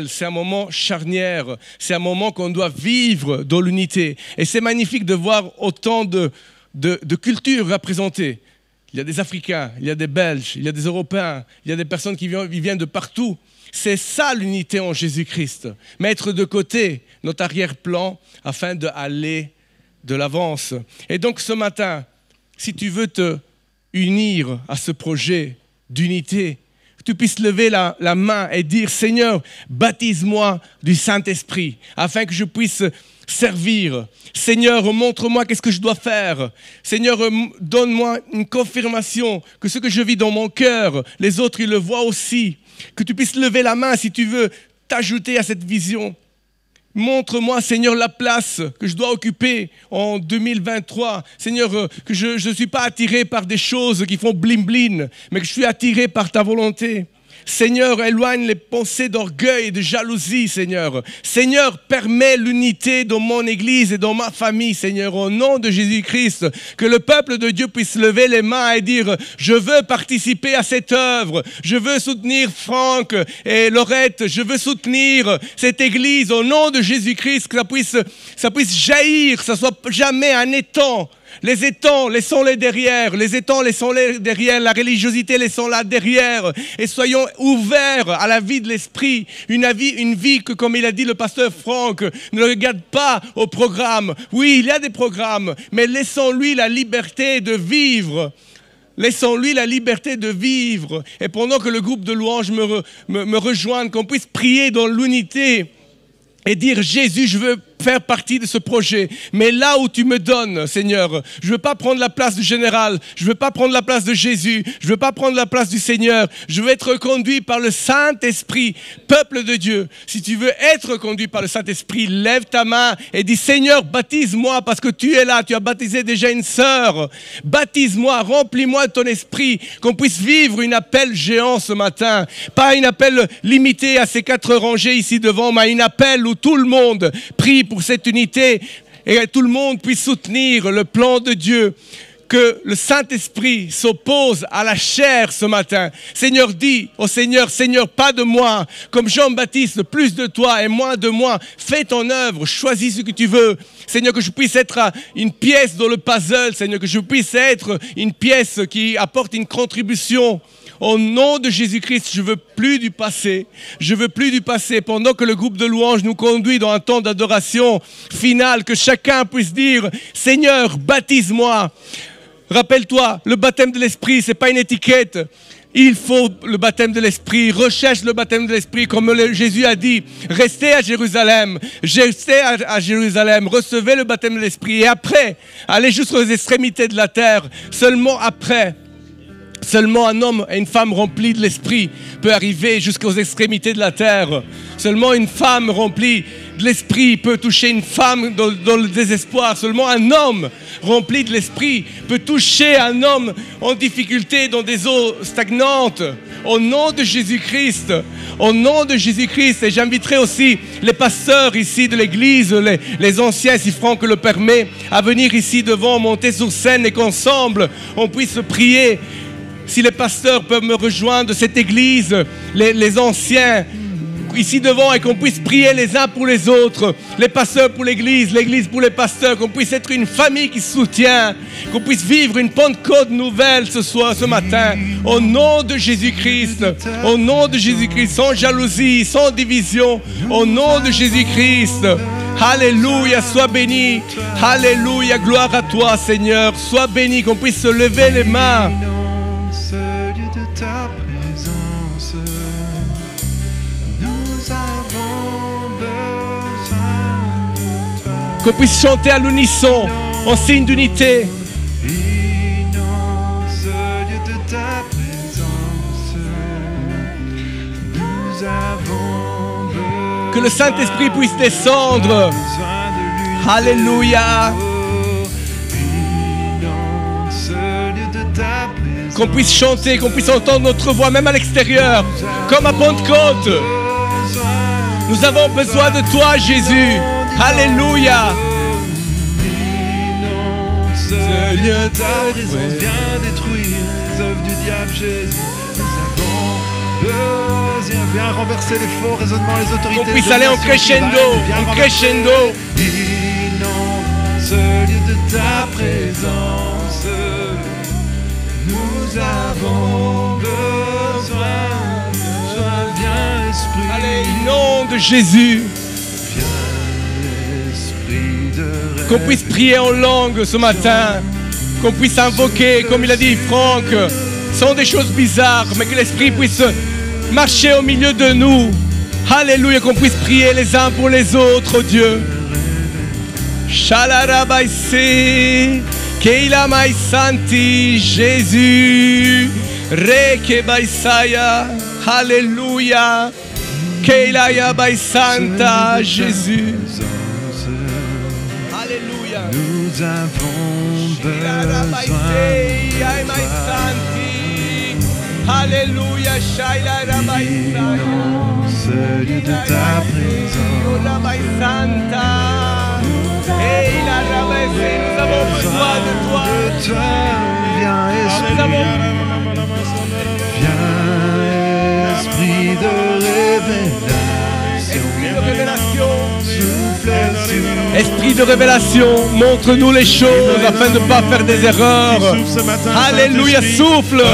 c'est un moment charnière, c'est un moment qu'on doit vivre dans l'unité. Et c'est magnifique de voir autant de cultures représentées. Il y a des Africains, il y a des Belges, il y a des Européens, il y a des personnes qui viennent de partout. C'est ça l'unité en Jésus-Christ. Mettre de côté notre arrière-plan afin d'aller de l'avance. Et donc ce matin, si tu veux te unir à ce projet d'unité, tu puisses lever la main et dire « Seigneur, baptise-moi du Saint-Esprit afin que je puisse servir. Seigneur, montre-moi qu'est-ce que je dois faire. Seigneur, donne-moi une confirmation que ce que je vis dans mon cœur, les autres, ils le voient aussi. Que tu puisses lever la main si tu veux t'ajouter à cette vision. Montre-moi, Seigneur, la place que je dois occuper en 2023. Seigneur, que je ne suis pas attiré par des choses qui font bling-bling, mais que je suis attiré par ta volonté. Seigneur, éloigne les pensées d'orgueil et de jalousie, Seigneur. Seigneur, permets l'unité dans mon église et dans ma famille, Seigneur, au nom de Jésus-Christ. Que le peuple de Dieu puisse lever les mains et dire, je veux participer à cette œuvre. Je veux soutenir Franck et Laurette. Je veux soutenir cette église au nom de Jésus-Christ. Que ça puisse jaillir, que ça soit jamais un étang. Les étangs, laissons-les derrière. Les étangs, laissons-les derrière. La religiosité, laissons-la derrière. Et soyons ouverts à la vie de l'esprit. Une vie que, comme il a dit le pasteur Franck, ne regarde pas au programme. Oui, il y a des programmes, mais laissons-lui la liberté de vivre. Laissons-lui la liberté de vivre. Et pendant que le groupe de louanges me rejoigne, qu'on puisse prier dans l'unité et dire, Jésus, je veux faire partie de ce projet. Mais là où tu me donnes, Seigneur, je ne veux pas prendre la place du général, je ne veux pas prendre la place de Jésus, je ne veux pas prendre la place du Seigneur, je veux être conduit par le Saint-Esprit, peuple de Dieu. Si tu veux être conduit par le Saint-Esprit, lève ta main et dis, Seigneur, baptise-moi parce que tu es là, tu as baptisé déjà une sœur. Baptise-moi, remplis-moi de ton esprit, qu'on puisse vivre une appel géant ce matin. Pas une appel limité à ces 4 rangées ici devant, mais une appel où tout le monde prie pour cette unité et tout le monde puisse soutenir le plan de Dieu. que le Saint-Esprit s'oppose à la chair ce matin. Seigneur, dis au Seigneur, Seigneur, pas de moi, comme Jean-Baptiste, plus de toi et moins de moi. Fais ton œuvre, choisis ce que tu veux. Seigneur, que je puisse être une pièce dans le puzzle. Seigneur, que je puisse être une pièce qui apporte une contribution. Au nom de Jésus-Christ, je ne veux plus du passé. Je ne veux plus du passé. Pendant que le groupe de louanges nous conduit dans un temps d'adoration finale, que chacun puisse dire, Seigneur, baptise-moi. Rappelle-toi, le baptême de l'Esprit, ce n'est pas une étiquette. Il faut le baptême de l'Esprit, recherche le baptême de l'Esprit, comme Jésus a dit, restez à Jérusalem, recevez le baptême de l'Esprit, et après, allez jusqu'aux extrémités de la terre, seulement après. Seulement un homme et une femme remplis de l'Esprit peut arriver jusqu'aux extrémités de la terre. Seulement une femme remplie de l'Esprit peut toucher une femme dans le désespoir. Seulement un homme rempli de l'Esprit peut toucher un homme en difficulté dans des eaux stagnantes. Au nom de Jésus-Christ, au nom de Jésus-Christ. Et j'inviterai aussi les pasteurs ici de l'église, les anciens, si Franck le permet, à venir ici devant, monter sur scène et qu'ensemble on puisse prier. Si les pasteurs peuvent me rejoindre, cette église, les anciens, ici devant, et qu'on puisse prier les uns pour les autres, les pasteurs pour l'église pour les pasteurs, qu'on puisse être une famille qui se soutient, qu'on puisse vivre une Pentecôte nouvelle ce matin, au nom de Jésus-Christ, sans jalousie, sans division, au nom de Jésus-Christ. Alléluia, sois béni, alléluia, gloire à toi Seigneur, sois béni, qu'on puisse se lever les mains. Ta présence, nous avons besoin de toi. Qu'on puisse chanter à l'unisson, en signe d'unité. Immense lieu de ta présence, nous avons besoin. Que le Saint-Esprit puisse descendre. Alléluia. Immense lieu de ta présence. Qu'on puisse chanter, qu'on puisse entendre notre voix, même à l'extérieur, comme à Pentecôte. Nous avons besoin de toi, Jésus. Alléluia. Ce lieu de ta présence vient détruire les œuvres du diable, Jésus. Nous avons besoin, viens renverser les faux raisonnements, les autorités. Qu'on puisse aller en crescendo, Ce lieu de ta présence. Nous avons besoin, viens Esprit. Allez, au nom de Jésus. Viens Esprit de rêve. Qu'on puisse prier en langue ce matin. Qu'on puisse invoquer, comme il a dit Franck, sans des choses bizarres, mais que l'Esprit puisse marcher au milieu de nous. Alléluia, qu'on puisse prier les uns pour les autres, oh Dieu. Shalarabaïse. Keila mai santi Jésus, Reke baisaya, Alléluia, Keila ya bai santa Jésus, Alléluia. Nous avons besoin de toi. Alléluia, Shaila rabaisaya, Ce lieu de ta présence. Hey, la rabaissé, nous avons besoin de toi. Viens Esprit, viens Esprit de révélation. Esprit de révélation, montre-nous les choses afin de ne pas faire des erreurs. Alléluia, souffle.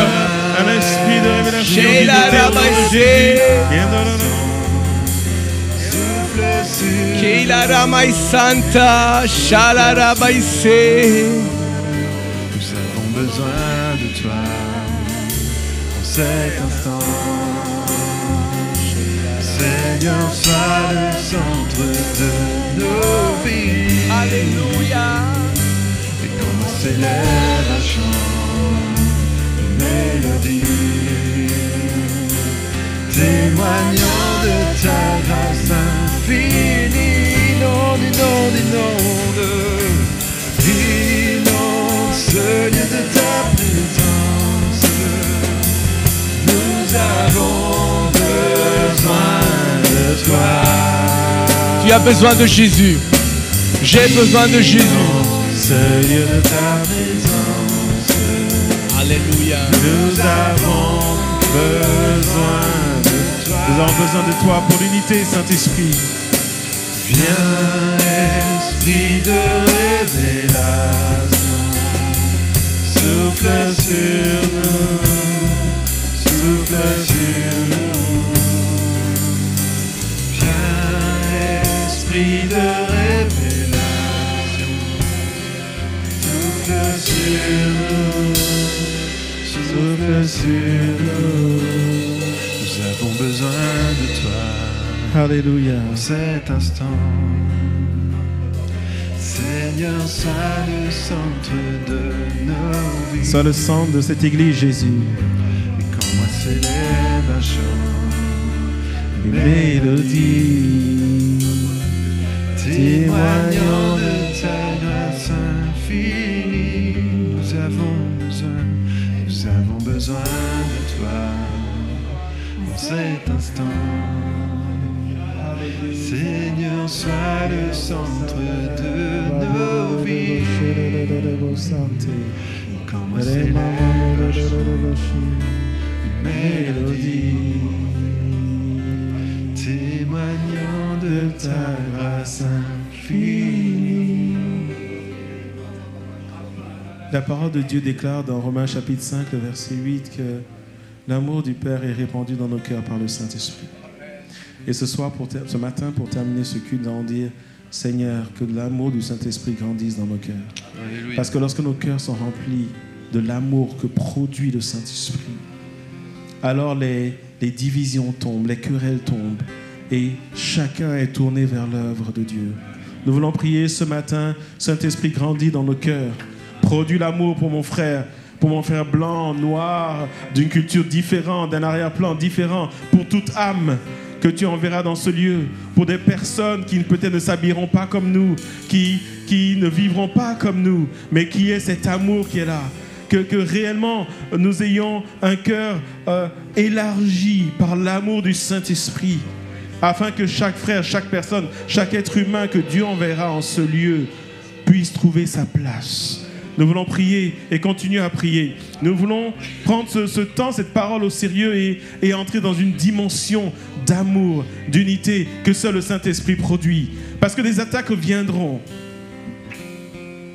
Un esprit de révélation. Keila Ramai Santa, Shalara Baïse. Nous avons besoin de toi en cet instant. Seigneur, sois le centre de nos vies. Alléluia. Et qu'on accélère un chant de mélodie, témoignant de ta grâce infinie. Inonde ce lieu de ta présence. Nous avons besoin de toi. Tu as besoin de Jésus. J'ai besoin de Jésus. Ce lieu de ta présence. Alléluia. Nous avons besoin de toi. Nous avons besoin de toi pour l'unité, Saint-Esprit. Viens, esprit de révélation, souffle sur nous, souffle sur nous. Viens, esprit de révélation, souffle sur nous, souffle sur nous. Nous avons besoin de toi. Alléluia. En cet instant, Seigneur, sois le centre de nos vies. Sois le centre de cette église, Jésus. Et quand moi s'élève un chant, Une mélodie témoignant de ta grâce infinie, nous avons besoin de toi. En cet instant, Seigneur, sois le centre de nos vies. Quand moi s'élève un chant, une mélodie témoignant de ta grâce infinie. La parole de Dieu déclare dans Romains chapitre 5, le verset 8, que l'amour du Père est répandu dans nos cœurs par le Saint-Esprit. Et ce matin, pour terminer ce culte, nous allons dire, Seigneur, que l'amour du Saint-Esprit grandisse dans nos cœurs. Alléluia. Parce que lorsque nos cœurs sont remplis de l'amour que produit le Saint-Esprit, alors les divisions tombent, les querelles tombent, et chacun est tourné vers l'œuvre de Dieu. Nous voulons prier ce matin, Saint-Esprit grandit dans nos cœurs, produit l'amour pour mon frère blanc, noir, d'une culture différente, d'un arrière-plan différent, pour toute âme que tu enverras dans ce lieu, pour des personnes qui peut-être ne s'habilleront pas comme nous, qui ne vivront pas comme nous, mais qui est cet amour qui est là. Que réellement nous ayons un cœur élargi par l'amour du Saint-Esprit, afin que chaque frère, chaque personne, chaque être humain que Dieu enverra en ce lieu puisse trouver sa place. Nous voulons prier et continuer à prier. Nous voulons prendre ce temps, cette parole au sérieux et entrer dans une dimension d'amour, d'unité que seul le Saint-Esprit produit. Parce que des attaques viendront.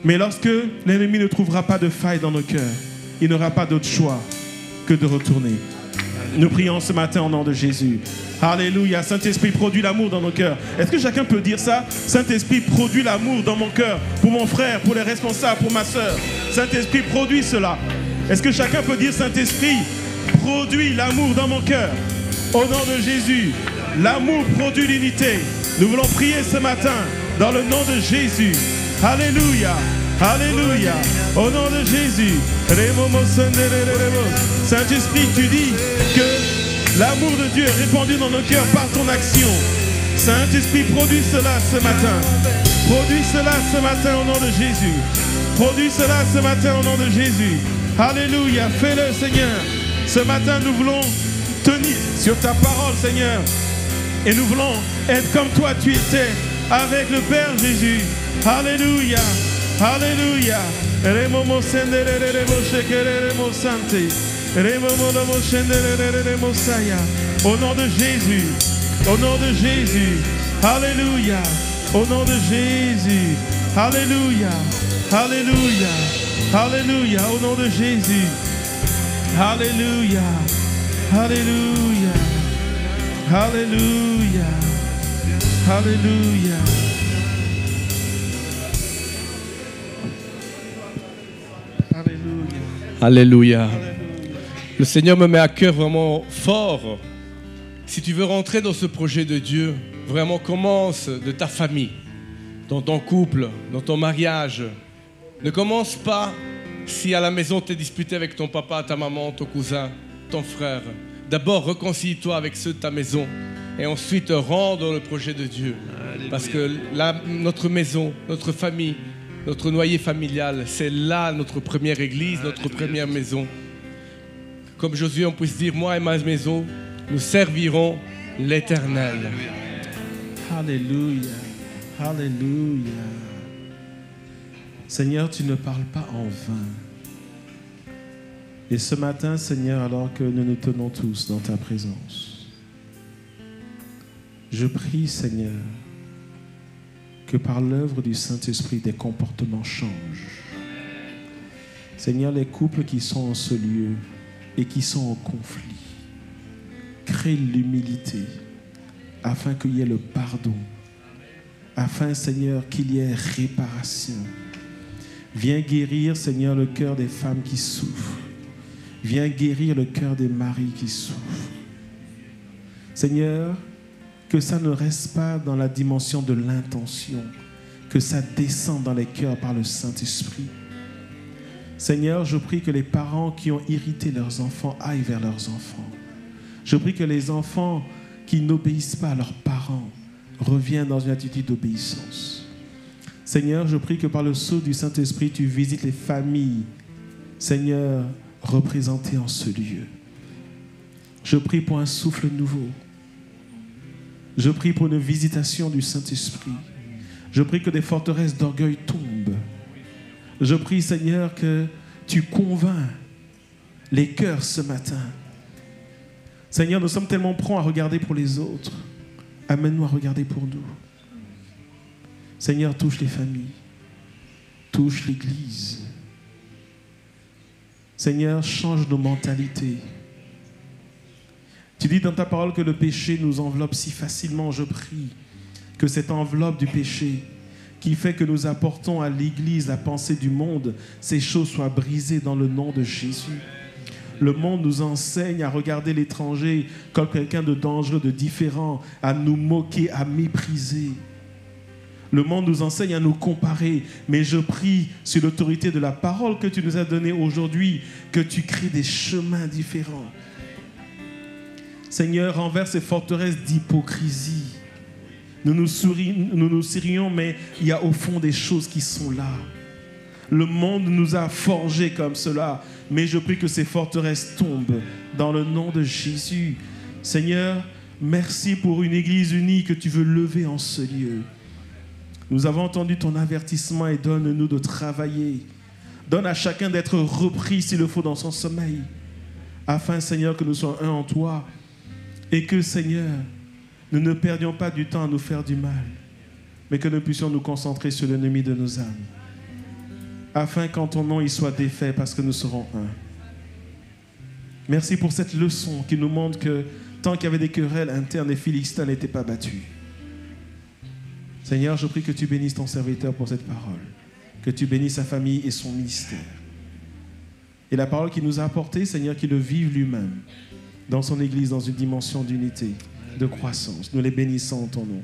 Mais lorsque l'ennemi ne trouvera pas de faille dans nos cœurs, il n'aura pas d'autre choix que de retourner. Nous prions ce matin au nom de Jésus. Alléluia. Saint-Esprit produit l'amour dans nos cœurs. Est-ce que chacun peut dire ça? Saint-Esprit produit l'amour dans mon cœur, pour mon frère, pour les responsables, pour ma soeur. Saint-Esprit produit cela. Est-ce que chacun peut dire Saint-Esprit produit l'amour dans mon cœur? Au nom de Jésus, l'amour produit l'unité. Nous voulons prier ce matin dans le nom de Jésus. Alléluia. Alléluia. Au nom de Jésus. Saint-Esprit, tu dis que l'amour de Dieu est répandu dans nos cœurs par ton action. Saint-Esprit, produis cela ce matin. Produis cela ce matin au nom de Jésus. Produis cela ce matin au nom de Jésus. Alléluia. Fais-le, Seigneur. Ce matin, nous voulons tenir sur ta parole, Seigneur. Et nous voulons être comme toi tu étais avec le Père Jésus. Alléluia. Alléluia. Au nom de Jésus. Au nom de Jésus. Alléluia. Au nom de Jésus. Alléluia. Alléluia. Alléluia. Au nom de Jésus. Alléluia. Alléluia. Alléluia. Alléluia. Alléluia. Le Seigneur me met à cœur vraiment fort. Si tu veux rentrer dans ce projet de Dieu, vraiment commence de ta famille, dans ton couple, dans ton mariage. Ne commence pas si à la maison tu es disputé avec ton papa, ta maman, ton cousin, ton frère. D'abord, réconcilie-toi avec ceux de ta maison et ensuite rentre dans le projet de Dieu. Alléluia. Parce que notre maison, notre famille, notre noyau familial, c'est là notre première église, notre première maison. Comme Josué, on puisse dire, moi et ma maison, nous servirons l'Éternel. Alléluia. Alléluia. Seigneur, tu ne parles pas en vain. Et ce matin, Seigneur, alors que nous nous tenons tous dans ta présence, je prie, Seigneur, que par l'œuvre du Saint-Esprit, des comportements changent. Seigneur, les couples qui sont en ce lieu et qui sont en conflit, crée l'humilité afin qu'il y ait le pardon, afin, Seigneur, qu'il y ait réparation. Viens guérir, Seigneur, le cœur des femmes qui souffrent. Viens guérir le cœur des maris qui souffrent. Seigneur, que ça ne reste pas dans la dimension de l'intention, que ça descende dans les cœurs par le Saint-Esprit. Seigneur, je prie que les parents qui ont irrité leurs enfants aillent vers leurs enfants. Je prie que les enfants qui n'obéissent pas à leurs parents reviennent dans une attitude d'obéissance. Seigneur, je prie que par le sceau du Saint-Esprit, tu visites les familles, Seigneur, représentées en ce lieu. Je prie pour un souffle nouveau. Je prie pour une visitation du Saint-Esprit. Je prie que des forteresses d'orgueil tombent. Je prie, Seigneur, que tu convaincs les cœurs ce matin. Seigneur, nous sommes tellement prompts à regarder pour les autres. Amène-nous à regarder pour nous. Seigneur, touche les familles. Touche l'Église. Seigneur, change nos mentalités. Tu dis dans ta parole que le péché nous enveloppe si facilement. Je prie que cette enveloppe du péché qui fait que nous apportons à l'Église la pensée du monde, ces choses soient brisées dans le nom de Jésus. Le monde nous enseigne à regarder l'étranger comme quelqu'un de dangereux, de différent, à nous moquer, à mépriser. Le monde nous enseigne à nous comparer, mais je prie sur l'autorité de la parole que tu nous as donnée aujourd'hui, que tu crées des chemins différents. Seigneur, renverse ces forteresses d'hypocrisie. Nous nous sourions, mais il y a au fond des choses qui sont là. Le monde nous a forgés comme cela, mais je prie que ces forteresses tombent dans le nom de Jésus. Seigneur, merci pour une église unie que tu veux lever en ce lieu. Nous avons entendu ton avertissement et donne-nous de travailler. Donne à chacun d'être repris s'il le faut dans son sommeil, afin, Seigneur, que nous soyons un en toi et que, Seigneur, nous ne perdions pas du temps à nous faire du mal, mais que nous puissions nous concentrer sur l'ennemi de nos âmes, afin qu'en ton nom il soit défait parce que nous serons un. Merci pour cette leçon qui nous montre que tant qu'il y avait des querelles internes, les Philistins n'étaient pas battus. Seigneur, je prie que tu bénisses ton serviteur pour cette parole, que tu bénisses sa famille et son ministère. Et la parole qu'il nous a apportée, Seigneur, qu'il le vive lui-même dans son église, dans une dimension d'unité, de croissance. Nous les bénissons en ton nom.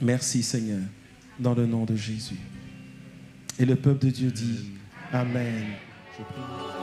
Merci, Seigneur, dans le nom de Jésus. Et le peuple de Dieu dit Amen. Je prie.